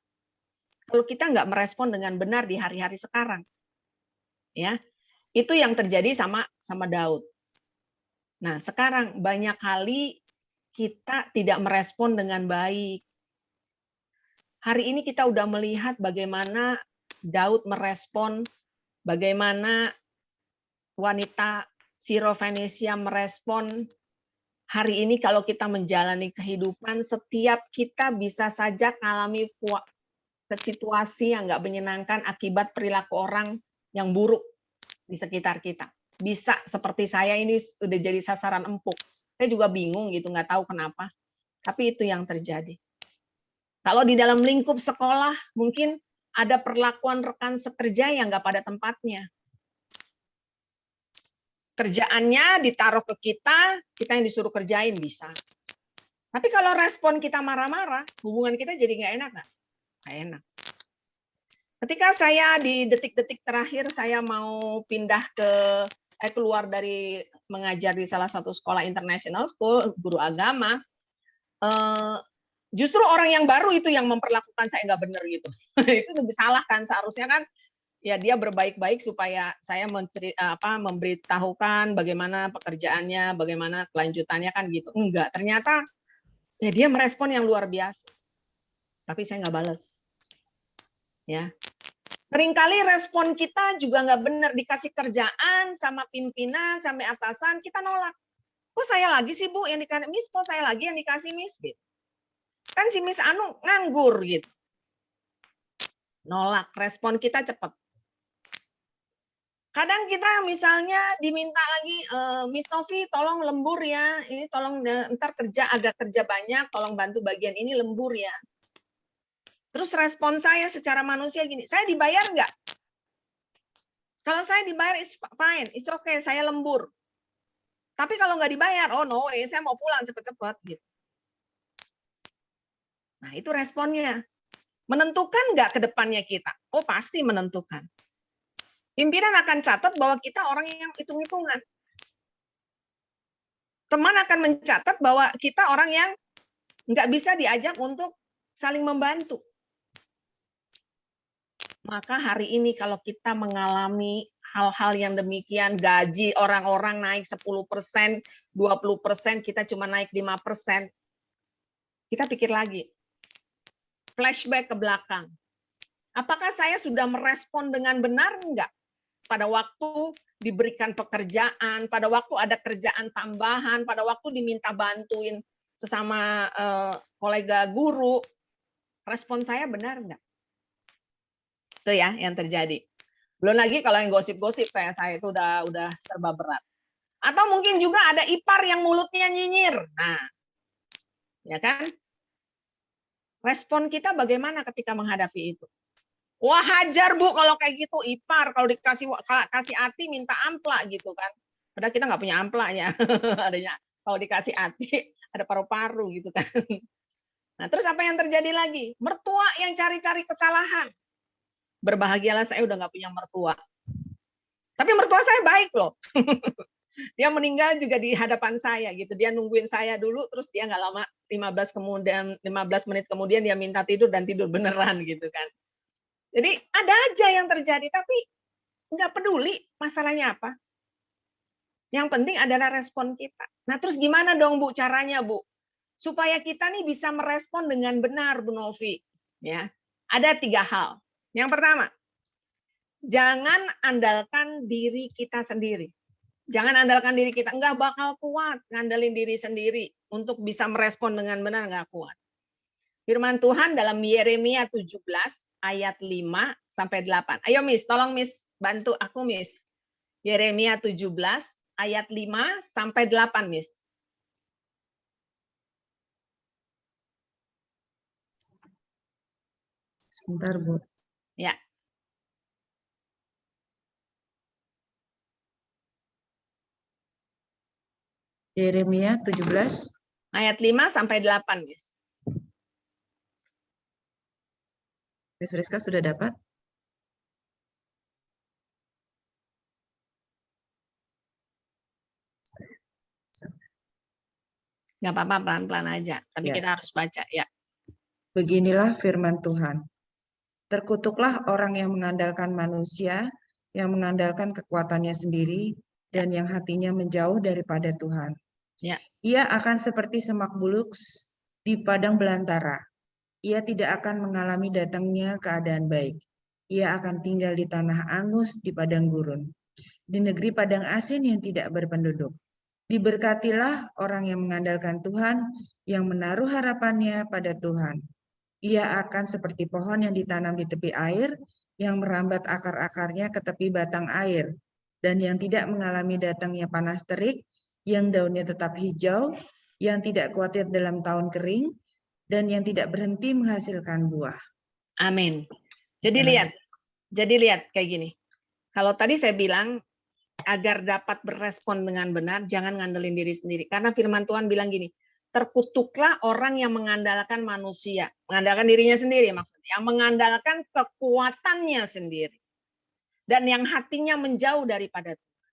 Kalau kita nggak merespon dengan benar di hari-hari sekarang. Ya, itu yang terjadi sama Daud. Nah, sekarang banyak kali kita tidak merespon dengan baik. Hari ini kita udah melihat bagaimana Daud merespon, bagaimana wanita Sirofenisia merespon. Hari ini kalau kita menjalani kehidupan, setiap kita bisa saja mengalami situasi yang nggak menyenangkan akibat perilaku orang yang buruk di sekitar kita. Bisa seperti saya ini sudah jadi sasaran empuk. Saya juga bingung gitu, nggak tahu kenapa. Tapi itu yang terjadi. Kalau di dalam lingkup sekolah, mungkin ada perlakuan rekan sekerja yang nggak pada tempatnya. Kerjaannya ditaruh ke kita yang disuruh kerjain bisa. Tapi kalau respon kita marah-marah, hubungan kita jadi nggak enak, nggak enak. Ketika saya di detik-detik terakhir saya mau pindah keluar dari mengajar di salah satu sekolah international school, guru agama, Justru orang yang baru itu yang memperlakukan saya nggak benar gitu. Itu lebih salah kan, seharusnya kan ya dia berbaik-baik supaya saya memberitahukan bagaimana pekerjaannya, bagaimana kelanjutannya kan gitu. Enggak, ternyata ya dia merespon yang luar biasa. Tapi saya nggak balas. Ya. Seringkali respon kita juga nggak benar, dikasih kerjaan sama pimpinan, sama atasan, kita nolak. Kok saya lagi sih Bu yang dikasih, Miss, kok saya lagi yang dikasih Miss? Gitu. Kan si Miss Anu nganggur gitu. Nolak, respon kita cepat. Kadang kita misalnya diminta lagi, Miss Novi tolong lembur ya, ini tolong ntar ada kerja banyak, tolong bantu bagian ini lembur ya. Terus respon saya secara manusia gini, saya dibayar nggak? Kalau saya dibayar, it's fine, it's okay, saya lembur. Tapi kalau nggak dibayar, oh no way, saya mau pulang cepet-cepet. Gitu. Nah itu responnya. Menentukan nggak ke depannya kita? Oh pasti menentukan. Pimpinan akan catat bahwa kita orang yang hitung-hitungan. Teman akan mencatat bahwa kita orang yang nggak bisa diajak untuk saling membantu. Maka hari ini kalau kita mengalami hal-hal yang demikian, gaji orang-orang naik 10%, 20%, kita cuma naik 5%. Kita pikir lagi. Flashback ke belakang. Apakah saya sudah merespon dengan benar enggak? Pada waktu diberikan pekerjaan, pada waktu ada kerjaan tambahan, pada waktu diminta bantuin sesama kolega guru, respon saya benar enggak? Itu ya yang terjadi. Belum lagi kalau yang gosip-gosip kayak saya itu udah serba berat. Atau mungkin juga ada ipar yang mulutnya nyinyir. Nah, ya kan? Respon kita bagaimana ketika menghadapi itu? Wah hajar Bu kalau kayak gitu, ipar kalau kasih ati minta amplak gitu kan. Padahal kita nggak punya amplaknya. Adanya kalau dikasih ati ada paru-paru gitu kan. Nah terus apa yang terjadi lagi? Mertua yang cari-cari kesalahan. Berbahagialah saya udah nggak punya mertua. Tapi mertua saya baik loh. Dia meninggal juga di hadapan saya gitu. Dia nungguin saya dulu, terus dia nggak lama 15 menit kemudian dia minta tidur dan tidur beneran gitu kan. Jadi ada aja yang terjadi, tapi nggak peduli masalahnya apa. Yang penting adalah respon kita. Nah terus gimana dong Bu caranya Bu? Supaya kita nih bisa merespon dengan benar Bu Novi. Ya, ada 3 hal. Yang pertama, jangan andalkan diri kita sendiri. Jangan andalkan diri kita, nggak bakal kuat ngandelin diri sendiri untuk bisa merespon dengan benar, nggak kuat. Firman Tuhan dalam Yeremia 17 ayat 5 sampai 8. Ayo Miss, tolong Miss bantu aku Miss. Yeremia 17 ayat 5 sampai 8 Miss. Sebentar Bu. Ya. Yeremia 17 ayat 5 sampai 8 Miss. Miss Rizka sudah dapat? Nggak apa-apa, pelan-pelan aja. Tapi Ya. kita harus baca ya. Beginilah firman Tuhan. Terkutuklah orang yang mengandalkan manusia, yang mengandalkan kekuatannya sendiri, dan yang hatinya menjauh daripada Tuhan. Ya. Ia akan seperti semak bulus di padang belantara. Ia tidak akan mengalami datangnya keadaan baik. Ia akan tinggal di tanah angus di padang gurun, di negeri padang asin yang tidak berpenduduk. Diberkatilah orang yang mengandalkan Tuhan, yang menaruh harapannya pada Tuhan. Ia akan seperti pohon yang ditanam di tepi air, yang merambat akar-akarnya ke tepi batang air, dan yang tidak mengalami datangnya panas terik, yang daunnya tetap hijau, yang tidak khawatir dalam tahun kering, dan yang tidak berhenti menghasilkan buah. Amin. Jadi lihat kayak gini. Kalau tadi saya bilang agar dapat berespon dengan benar, jangan ngandelin diri sendiri. Karena firman Tuhan bilang gini, terkutuklah orang yang mengandalkan manusia, mengandalkan dirinya sendiri maksudnya, yang mengandalkan kekuatannya sendiri, dan yang hatinya menjauh daripada Tuhan.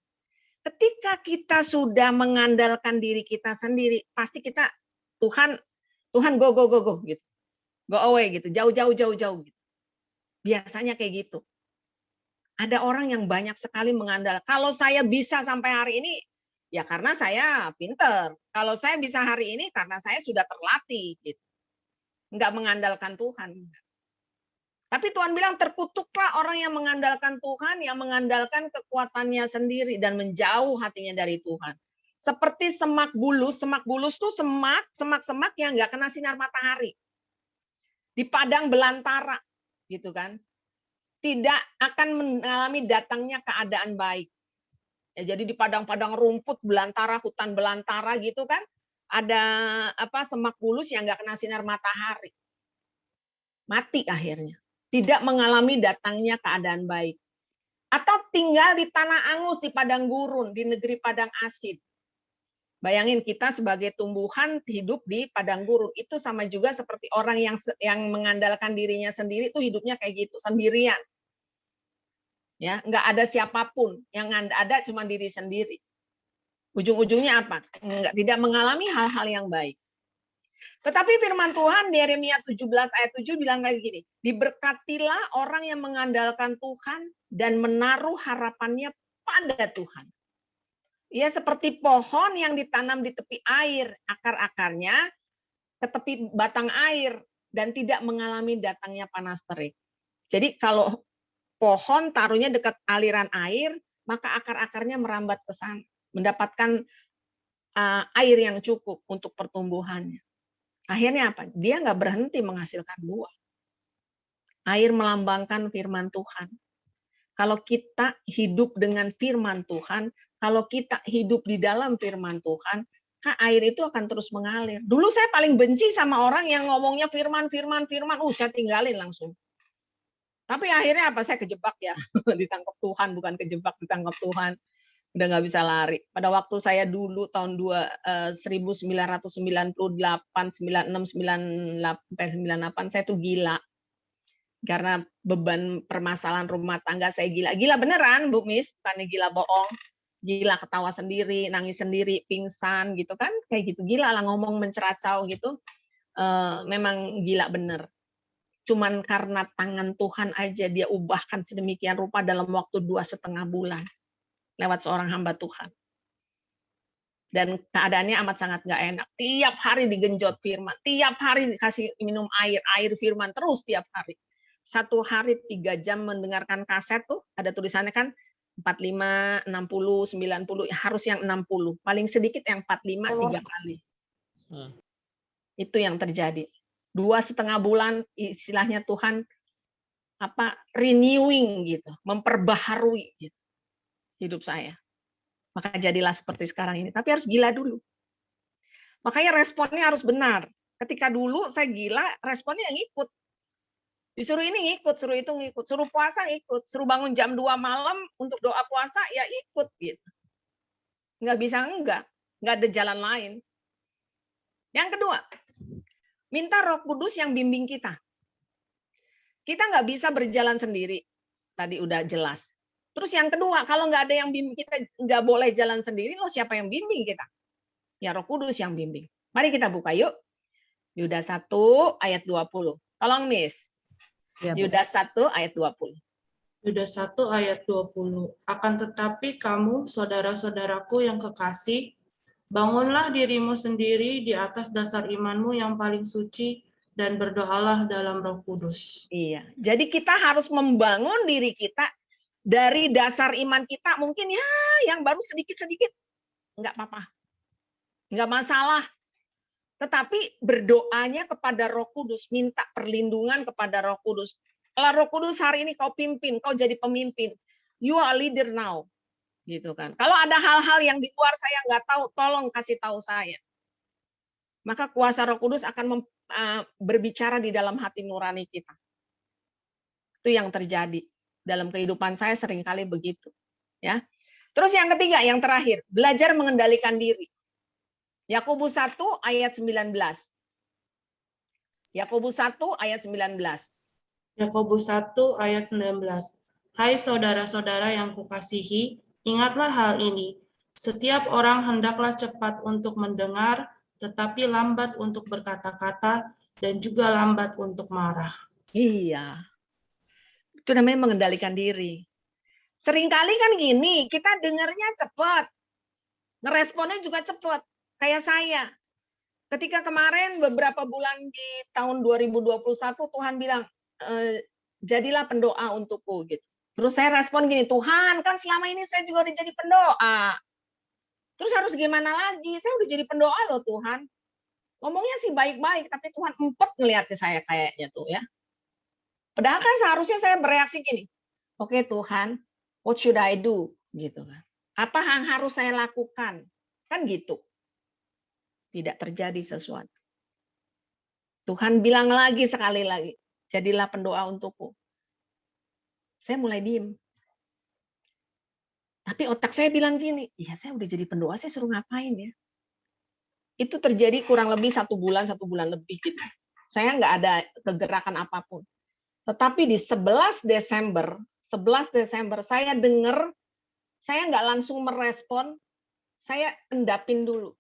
Ketika kita sudah mengandalkan diri kita sendiri, pasti Tuhan Tuhan go gitu. Go away gitu, jauh gitu. Biasanya kayak gitu. Ada orang yang banyak sekali mengandalkan, kalau saya bisa sampai hari ini, ya karena saya pinter. Kalau saya bisa hari ini karena saya sudah terlatih. Gitu. Nggak mengandalkan Tuhan. Tapi Tuhan bilang terkutuklah orang yang mengandalkan Tuhan, yang mengandalkan kekuatannya sendiri dan menjauh hatinya dari Tuhan. Seperti semak bulus tuh semak yang nggak kena sinar matahari. Di padang belantara, gitu kan. Tidak akan mengalami datangnya keadaan baik. Ya, jadi di padang-padang rumput belantara, hutan belantara gitu kan, ada semak bulus yang nggak kena sinar matahari. Mati akhirnya. Tidak mengalami datangnya keadaan baik. Atau tinggal di tanah angus, di padang gurun, di negeri padang asin. Bayangin kita sebagai tumbuhan hidup di padang gurun. Itu sama juga seperti orang yang mengandalkan dirinya sendiri, itu hidupnya kayak gitu, sendirian. Ya, nggak ada siapapun, yang ada cuma diri sendiri. Ujung-ujungnya apa? Tidak mengalami hal-hal yang baik. Tetapi firman Tuhan di Yeremia 17 ayat 7 bilang kayak gini, diberkatilah orang yang mengandalkan Tuhan dan menaruh harapannya pada Tuhan. Ia seperti pohon yang ditanam di tepi air, akar-akarnya ke tepi batang air dan tidak mengalami datangnya panas terik. Jadi kalau pohon taruhnya dekat aliran air, maka akar-akarnya merambat ke sana, mendapatkan air yang cukup untuk pertumbuhannya. Akhirnya apa? Dia nggak berhenti menghasilkan buah. Air melambangkan firman Tuhan. Kalau kita hidup dengan firman Tuhan, kalau kita hidup di dalam firman Tuhan, air itu akan terus mengalir. Dulu saya paling benci sama orang yang ngomongnya firman, saya tinggalin langsung. Tapi akhirnya apa? Saya kejebak ya, ditangkap Tuhan, bukan kejebak, ditangkap Tuhan. Udah nggak bisa lari. Pada waktu saya dulu tahun 1998, 96, 98, saya tuh gila. Karena beban permasalahan rumah tangga saya gila. Gila beneran, Bu Miss, bukannya gila bohong. Gila ketawa sendiri, nangis sendiri, pingsan gitu kan. Kayak gitu, gila lah ngomong menceracau gitu. Memang gila bener. Cuman karena tangan Tuhan aja dia ubahkan sedemikian rupa dalam waktu 2,5 bulan. Lewat seorang hamba Tuhan. Dan keadaannya amat sangat nggak enak. Tiap hari digenjot firman. Tiap hari dikasih minum air firman terus tiap hari. 1 hari 3 jam mendengarkan kaset tuh, ada tulisannya kan 45, 60, 90, harus yang 60. Paling sedikit yang 45 3 kali. Itu yang terjadi. 2,5 bulan istilahnya Tuhan renewing gitu, memperbaharui gitu hidup saya. Maka jadilah seperti sekarang ini. Tapi harus gila dulu. Makanya responnya harus benar. Ketika dulu saya gila, responnya yang ikut. Disuruh ini ngikut, suruh itu ngikut, suruh puasa ngikut, suruh bangun jam 2 malam untuk doa puasa ya ikut gitu. Nggak bisa nggak ada jalan lain. Yang kedua, minta Roh Kudus yang bimbing kita. Kita nggak bisa berjalan sendiri. Tadi udah jelas. Terus yang kedua, kalau nggak ada yang bimbing kita, nggak boleh jalan sendiri, loh siapa yang bimbing kita? Ya Roh Kudus yang bimbing. Mari kita buka yuk. Yudas 1 ayat 20. Tolong Miss. Ya, Yudas 1 ayat 20. Yudas 1 ayat 20. Akan tetapi kamu, saudara-saudaraku yang kekasih, bangunlah dirimu sendiri di atas dasar imanmu yang paling suci dan berdoalah dalam Roh Kudus. Iya. Jadi kita harus membangun diri kita dari dasar iman kita. Mungkin ya yang baru sedikit-sedikit. Enggak apa-apa. Enggak masalah. Tetapi berdoanya kepada Roh Kudus, minta perlindungan kepada Roh Kudus. Kalau Roh Kudus hari ini kau pimpin, kau jadi pemimpin. You are leader now. Gitu kan. Kalau ada hal-hal yang di luar saya nggak tahu, tolong kasih tahu saya. Maka kuasa Roh Kudus akan berbicara di dalam hati nurani kita. Itu yang terjadi dalam kehidupan saya seringkali begitu. Ya. Terus yang ketiga, yang terakhir, belajar mengendalikan diri. Yakobus 1 ayat 19. Yakobus 1 ayat 19. Yakobus 1 ayat 19. Hai saudara-saudara yang kukasihi, ingatlah hal ini. Setiap orang hendaklah cepat untuk mendengar, tetapi lambat untuk berkata-kata dan juga lambat untuk marah. Iya, itu namanya mengendalikan diri. Seringkali kan gini, kita dengarnya cepat, ngeresponnya juga cepat. Kayak saya, ketika kemarin beberapa bulan di tahun 2021 Tuhan bilang, jadilah pendoa untukku gitu. Terus saya respon gini, Tuhan kan selama ini saya juga udah jadi pendoa. Terus harus gimana lagi? Saya udah jadi pendoa loh Tuhan. Ngomongnya sih baik-baik, tapi Tuhan empet ngeliatnya saya kayaknya tuh ya. Padahal kan seharusnya saya bereaksi gini, oke Tuhan, what should I do? Gitu kan. Apa yang harus saya lakukan? Kan gitu. Tidak terjadi sesuatu. Tuhan bilang lagi sekali lagi, jadilah pendoa untukku. Saya mulai diem. Tapi otak saya bilang gini, iya saya udah jadi pendoa, saya suruh ngapain ya? Itu terjadi kurang lebih 1 bulan lebih gitu. Saya nggak ada kegerakan apapun. Tetapi di 11 Desember saya dengar, saya nggak langsung merespon, saya endapin dulu.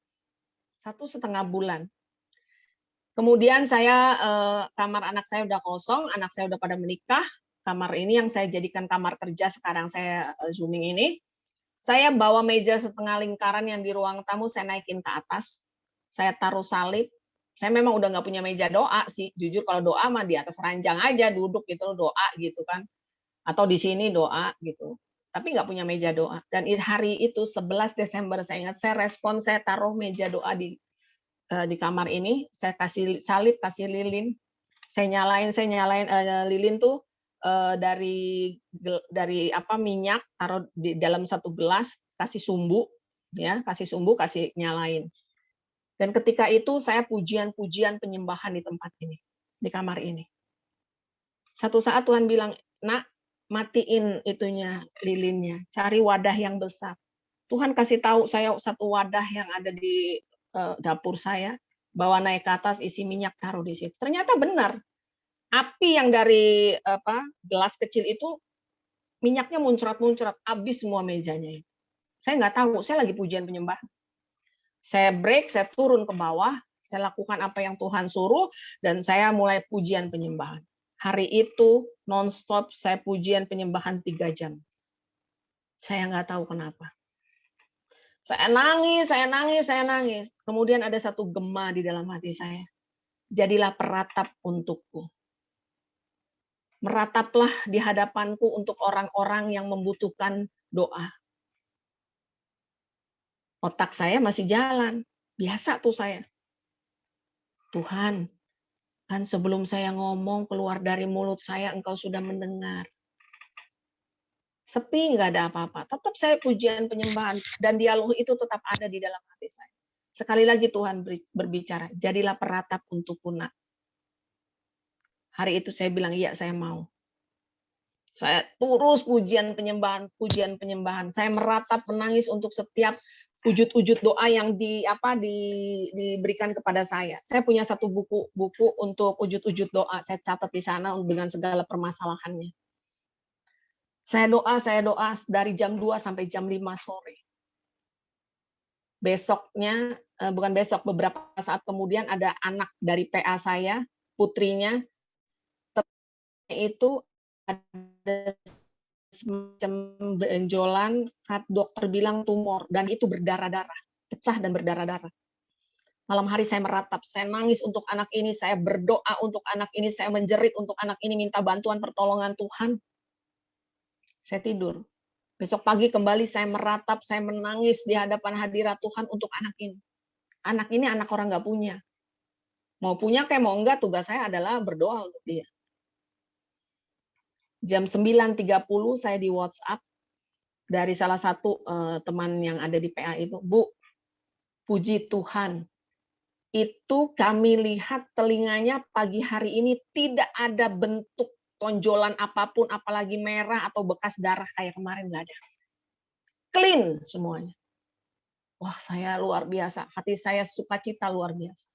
1,5 bulan. Kemudian saya, kamar anak saya udah kosong, anak saya udah pada menikah, kamar ini yang saya jadikan kamar kerja sekarang saya zooming ini. Saya bawa meja setengah lingkaran yang di ruang tamu, saya naikin ke atas, saya taruh salib. Saya memang udah nggak punya meja doa sih, jujur kalau doa mah di atas ranjang aja duduk gitu doa gitu kan, atau di sini doa gitu. Tapi nggak punya meja doa. Dan hari itu 11 Desember saya ingat, saya respon, saya taruh meja doa di kamar ini, saya kasih salib, kasih lilin, saya nyalain lilin tuh dari minyak, taruh di dalam 1 gelas, kasih sumbu, kasih nyalain. Dan ketika itu saya pujian-pujian penyembahan di tempat ini, di kamar ini. Satu saat Tuhan bilang, nak, matiin itunya lilinnya, cari wadah yang besar. Tuhan kasih tahu saya satu wadah yang ada di dapur saya, bawa naik ke atas, isi minyak, taruh di situ. Ternyata benar, api yang dari gelas kecil itu minyaknya muncrat-muncrat, habis semua mejanya. Saya nggak tahu, saya lagi pujian penyembahan. Saya break, saya turun ke bawah, saya lakukan apa yang Tuhan suruh, dan saya mulai pujian penyembahan. Hari itu non-stop saya pujian penyembahan 3 jam. Saya nggak tahu kenapa. Saya nangis. Kemudian ada satu gema di dalam hati saya. Jadilah peratap untukku. Merataplah di hadapanku untuk orang-orang yang membutuhkan doa. Otak saya masih jalan. Biasa tuh saya. Tuhan, kan sebelum saya ngomong keluar dari mulut saya, Engkau sudah mendengar. Sepi, nggak ada apa-apa. Tetap saya pujian penyembahan. Dan dialog itu tetap ada di dalam hati saya. Sekali lagi Tuhan berbicara, jadilah peratap untukku nak. Hari itu saya bilang, iya saya mau. Saya terus pujian penyembahan. Saya meratap, menangis untuk setiap wujud-wujud doa yang diberikan kepada saya. Saya punya satu buku untuk wujud-wujud doa. Saya catat di sana dengan segala permasalahannya. Saya doa dari jam 2 sampai jam 5 sore. Besoknya, beberapa saat kemudian ada anak dari PA saya, putrinya, itu ada semacam benjolan, dokter bilang tumor, dan itu berdarah-darah, pecah dan berdarah-darah. Malam hari saya meratap, saya nangis untuk anak ini, saya berdoa untuk anak ini, saya menjerit untuk anak ini, minta bantuan pertolongan Tuhan. Saya tidur. Besok pagi kembali saya meratap, saya menangis di hadapan hadirat Tuhan untuk anak ini. Anak ini anak orang nggak punya. Mau punya kayak mau enggak, tugas saya adalah berdoa untuk dia. Jam 9.30 saya di WhatsApp dari salah satu teman yang ada di PA itu, Bu, puji Tuhan, itu kami lihat telinganya pagi hari ini tidak ada bentuk tonjolan apapun, apalagi merah atau bekas darah kayak kemarin, nggak ada. Clean semuanya. Wah, saya luar biasa. Hati saya sukacita luar biasa.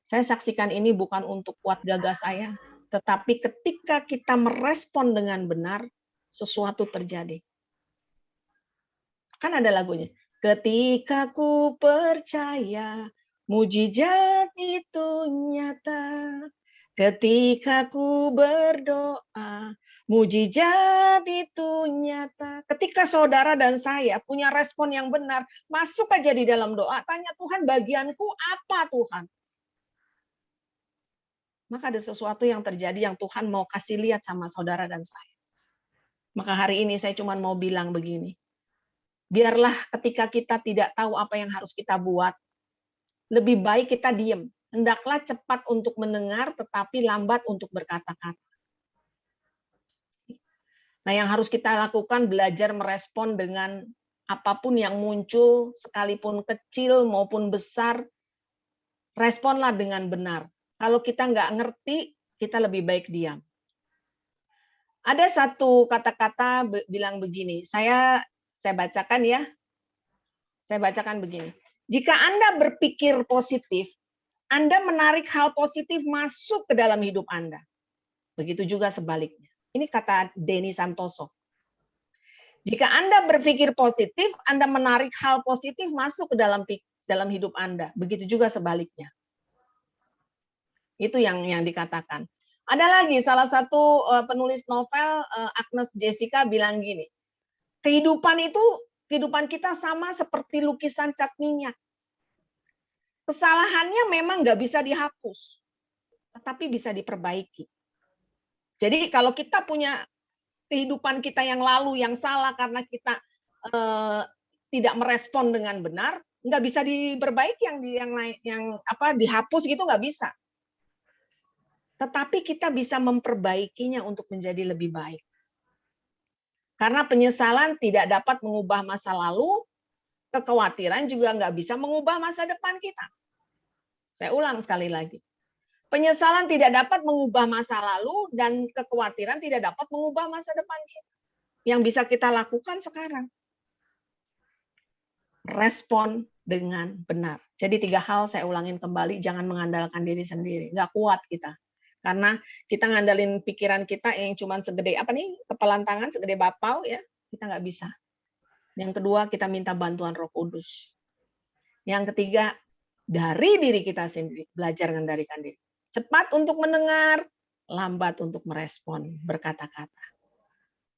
Saya saksikan ini bukan untuk kuat gagah saya, tetapi ketika kita merespon dengan benar, sesuatu terjadi. Kan ada lagunya. Ketika ku percaya Mujizat itu nyata ketika ku berdoa. Mujizat itu nyata. Ketika saudara dan saya punya respon yang benar, masuk aja di dalam doa, tanya Tuhan, bagianku apa Tuhan? Maka ada sesuatu yang terjadi yang Tuhan mau kasih lihat sama saudara dan saya. Maka hari ini saya cuma mau bilang begini. Biarlah ketika kita tidak tahu apa yang harus kita buat, lebih baik kita diam. Hendaklah cepat untuk mendengar, tetapi lambat untuk berkata-kata. Nah, yang harus kita lakukan belajar merespon dengan apapun yang muncul, sekalipun kecil maupun besar, responlah dengan benar. Kalau kita nggak ngerti, kita lebih baik diam. Ada satu kata-kata bilang begini, saya bacakan ya. Saya bacakan begini. Jika Anda berpikir positif, Anda menarik hal positif masuk ke dalam hidup Anda. Begitu juga sebaliknya. Ini kata Denny Santoso. Jika Anda berpikir positif, Anda menarik hal positif masuk ke dalam hidup Anda. Begitu juga sebaliknya. Itu yang dikatakan. Ada lagi salah satu penulis novel, Agnes Jessica, bilang gini, kehidupan kita sama seperti lukisan cat minyak. Kesalahannya memang nggak bisa dihapus, tetapi bisa diperbaiki. Jadi kalau kita punya kehidupan kita yang lalu yang salah karena kita tidak merespon dengan benar, nggak bisa diperbaiki, yang dihapus gitu nggak bisa. Tetapi kita bisa memperbaikinya untuk menjadi lebih baik. Karena penyesalan tidak dapat mengubah masa lalu, kekhawatiran juga nggak bisa mengubah masa depan kita. Saya ulang sekali lagi. Penyesalan tidak dapat mengubah masa lalu dan kekhawatiran tidak dapat mengubah masa depan kita. Yang bisa kita lakukan sekarang, respon dengan benar. Jadi 3 hal saya ulangin kembali, jangan mengandalkan diri sendiri. Nggak kuat kita. Karena kita ngandalin pikiran kita yang cuma segede kepalan tangan, segede bapau ya, kita nggak bisa. Yang kedua, kita minta bantuan Roh Kudus. Yang ketiga, dari diri kita sendiri, belajar mengendalikan diri. Cepat untuk mendengar, lambat untuk merespon, berkata-kata.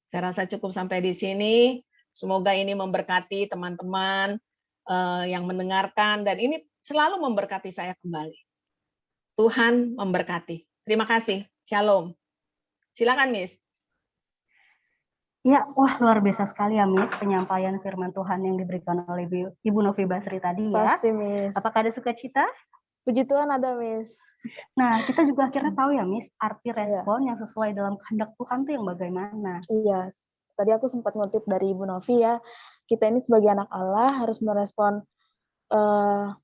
Saya rasa cukup sampai di sini. Semoga ini memberkati teman-teman yang mendengarkan, dan ini selalu memberkati saya kembali. Tuhan memberkati. Terima kasih. Shalom. Silakan, Miss. Ya, wah luar biasa sekali ya Miss penyampaian firman Tuhan yang diberikan oleh Ibu Novi Basri tadi ya. Pasti, Miss. Apakah ada sukacita? Puji Tuhan ada, Miss. Nah, kita juga akhirnya tahu ya Miss, arti respon yang sesuai dalam kehendak Tuhan tuh yang bagaimana. Iya, tadi aku sempat ngutip dari Ibu Novi ya, kita ini sebagai anak Allah harus merespon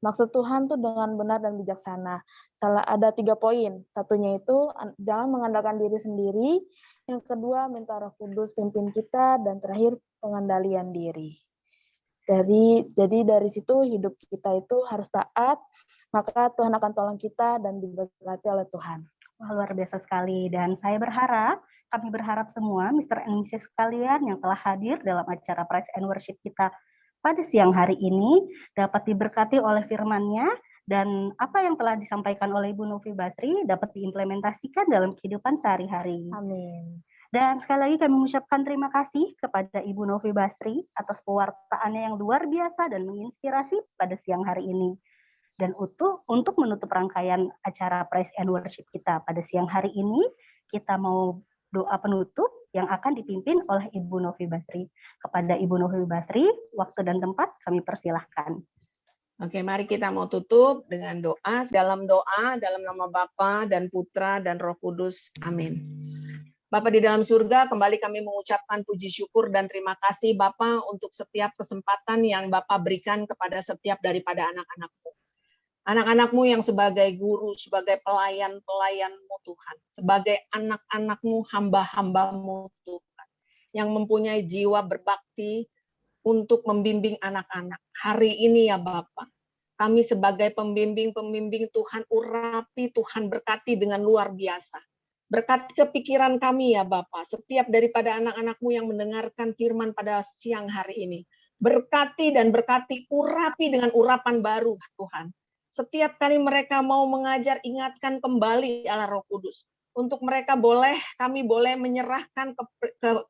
maksud Tuhan tuh dengan benar dan bijaksana. Ada 3 poin. Satunya itu jangan mengandalkan diri sendiri. Yang kedua minta Roh Kudus pimpin kita, dan terakhir pengendalian diri. Jadi dari situ hidup kita itu harus taat, maka Tuhan akan tolong kita dan diberkati oleh Tuhan. Wah, luar biasa sekali. Dan kami berharap semua Mr. and Mrs. sekalian yang telah hadir dalam acara Praise and Worship kita pada siang hari ini dapat diberkati oleh firman-Nya, dan apa yang telah disampaikan oleh Ibu Novi Basri dapat diimplementasikan dalam kehidupan sehari-hari. Amin. Dan sekali lagi kami mengucapkan terima kasih kepada Ibu Novi Basri atas pewartaannya yang luar biasa dan menginspirasi pada siang hari ini. Dan untuk menutup rangkaian acara Praise and Worship kita pada siang hari ini, kita mau doa penutup yang akan dipimpin oleh Ibu Novi Basri. Kepada Ibu Novi Basri, waktu dan tempat kami persilahkan. Oke, mari kita mau tutup dengan doa. Dalam doa, dalam nama Bapa dan Putra dan Roh Kudus. Amin. Bapa di dalam surga, kembali kami mengucapkan puji syukur dan terima kasih Bapa untuk setiap kesempatan yang Bapa berikan kepada setiap daripada anak-anak-Mu. Anak-anak-Mu yang sebagai guru, sebagai pelayan-pelayan-Mu Tuhan, sebagai anak-anak-Mu, hamba-hamba-Mu Tuhan, yang mempunyai jiwa berbakti untuk membimbing anak-anak. Hari ini ya Bapak, kami sebagai pembimbing-pembimbing Tuhan urapi, Tuhan berkati dengan luar biasa. Berkati kepikiran kami ya Bapak, setiap daripada anak-anak-Mu yang mendengarkan firman pada siang hari ini. Berkati dan berkati, urapi dengan urapan baru Tuhan. Setiap kali mereka mau mengajar, ingatkan kembali Allah Roh Kudus. Untuk mereka kami boleh menyerahkan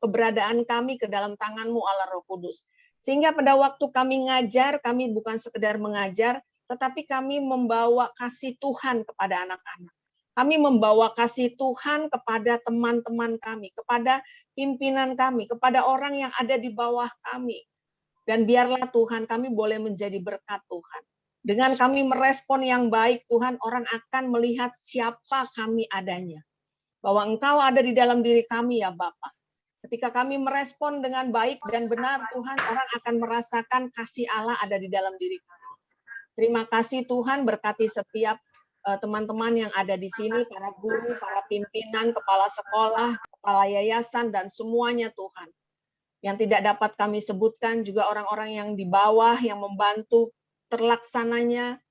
keberadaan kami ke dalam tangan-Mu Allah Roh Kudus. Sehingga pada waktu kami ngajar, kami bukan sekedar mengajar, tetapi kami membawa kasih Tuhan kepada anak-anak. Kami membawa kasih Tuhan kepada teman-teman kami, kepada pimpinan kami, kepada orang yang ada di bawah kami. Dan biarlah Tuhan kami boleh menjadi berkat Tuhan. Dengan kami merespon yang baik, Tuhan, orang akan melihat siapa kami adanya. Bahwa Engkau ada di dalam diri kami ya Bapa. Ketika kami merespon dengan baik dan benar, Tuhan, orang akan merasakan kasih Allah ada di dalam diri kami. Terima kasih Tuhan, berkati setiap teman-teman yang ada di sini, para guru, para pimpinan, kepala sekolah, kepala yayasan, dan semuanya Tuhan. Yang tidak dapat kami sebutkan, juga orang-orang yang di bawah, yang membantu terlaksananya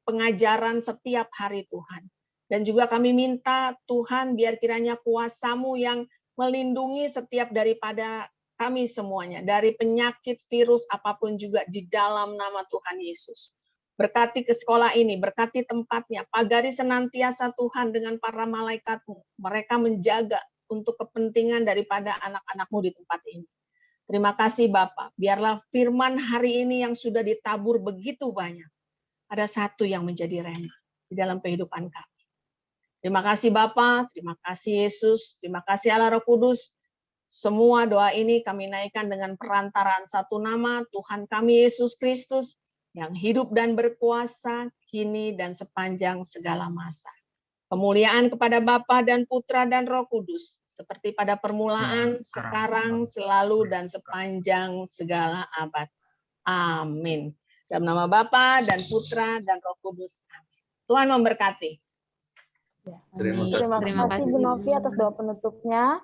pengajaran setiap hari Tuhan. Dan juga kami minta Tuhan, biar kiranya kuasa-Mu yang melindungi setiap daripada kami semuanya, dari penyakit, virus, apapun juga di dalam nama Tuhan Yesus. Berkati ke sekolah ini, berkati tempatnya, pagari senantiasa Tuhan dengan para malaikat-Mu. Mereka menjaga untuk kepentingan daripada anak-anak-Mu di tempat ini. Terima kasih Bapak, biarlah firman hari ini yang sudah ditabur begitu banyak, ada satu yang menjadi rema di dalam kehidupan kami. Terima kasih Bapak, terima kasih Yesus, terima kasih Allah Roh Kudus. Semua doa ini kami naikkan dengan perantaraan satu nama, Tuhan kami Yesus Kristus, yang hidup dan berkuasa, kini dan sepanjang segala masa. Kemuliaan kepada Bapa dan Putra dan Roh Kudus, seperti pada permulaan, sekarang, selalu, dan sepanjang segala abad. Amin. Dalam nama Bapa dan Putra dan Roh Kudus. Amin. Tuhan memberkati. Terima kasih Bu Novi atas doa penutupnya.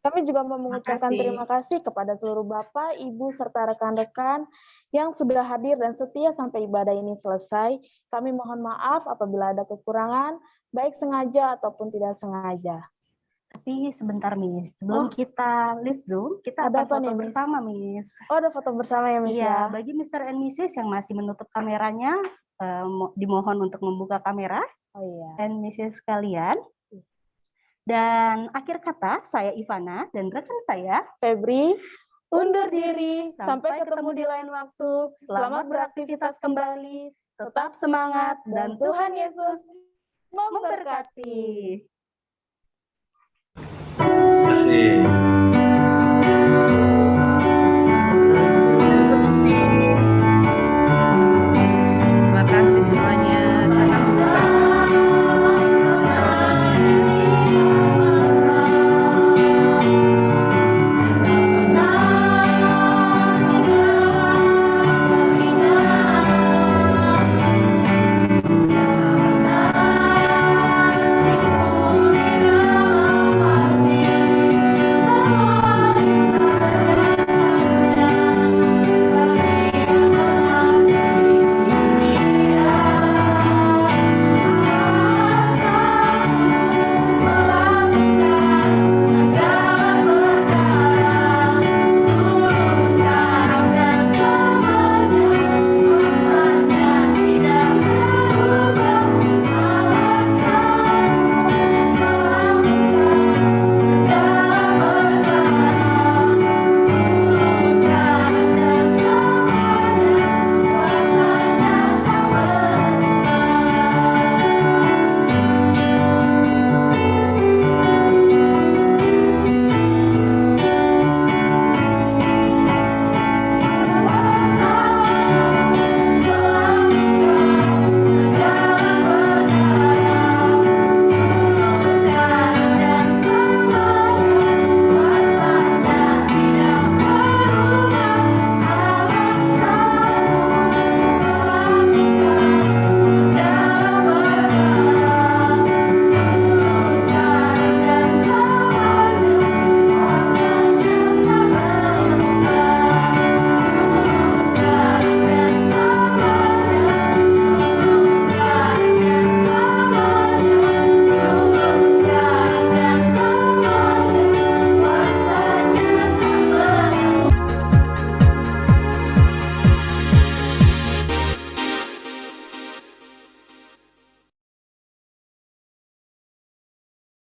Kami juga mau mengucapkan terima kasih kepada seluruh Bapak, Ibu, serta rekan-rekan yang sudah hadir dan setia sampai ibadah ini selesai. Kami mohon maaf apabila ada kekurangan, baik sengaja ataupun tidak sengaja. Tapi sebentar, Miss. Sebelum kita leave Zoom, kita Ada akan apa foto nih, Miss? bersama, Miss. Oh, ada foto bersama ya, Miss ya? Iya, bagi Mr. and Mrs. yang masih menutup kameranya, dimohon untuk membuka kamera. Oh iya. Dan Mrs. sekalian. Dan akhir kata, saya Ivana dan rekan saya, Febri, undur diri. Sampai ketemu di lain waktu. Selamat beraktivitas kembali. Tetap semangat dan Tuhan Yesus memberkati.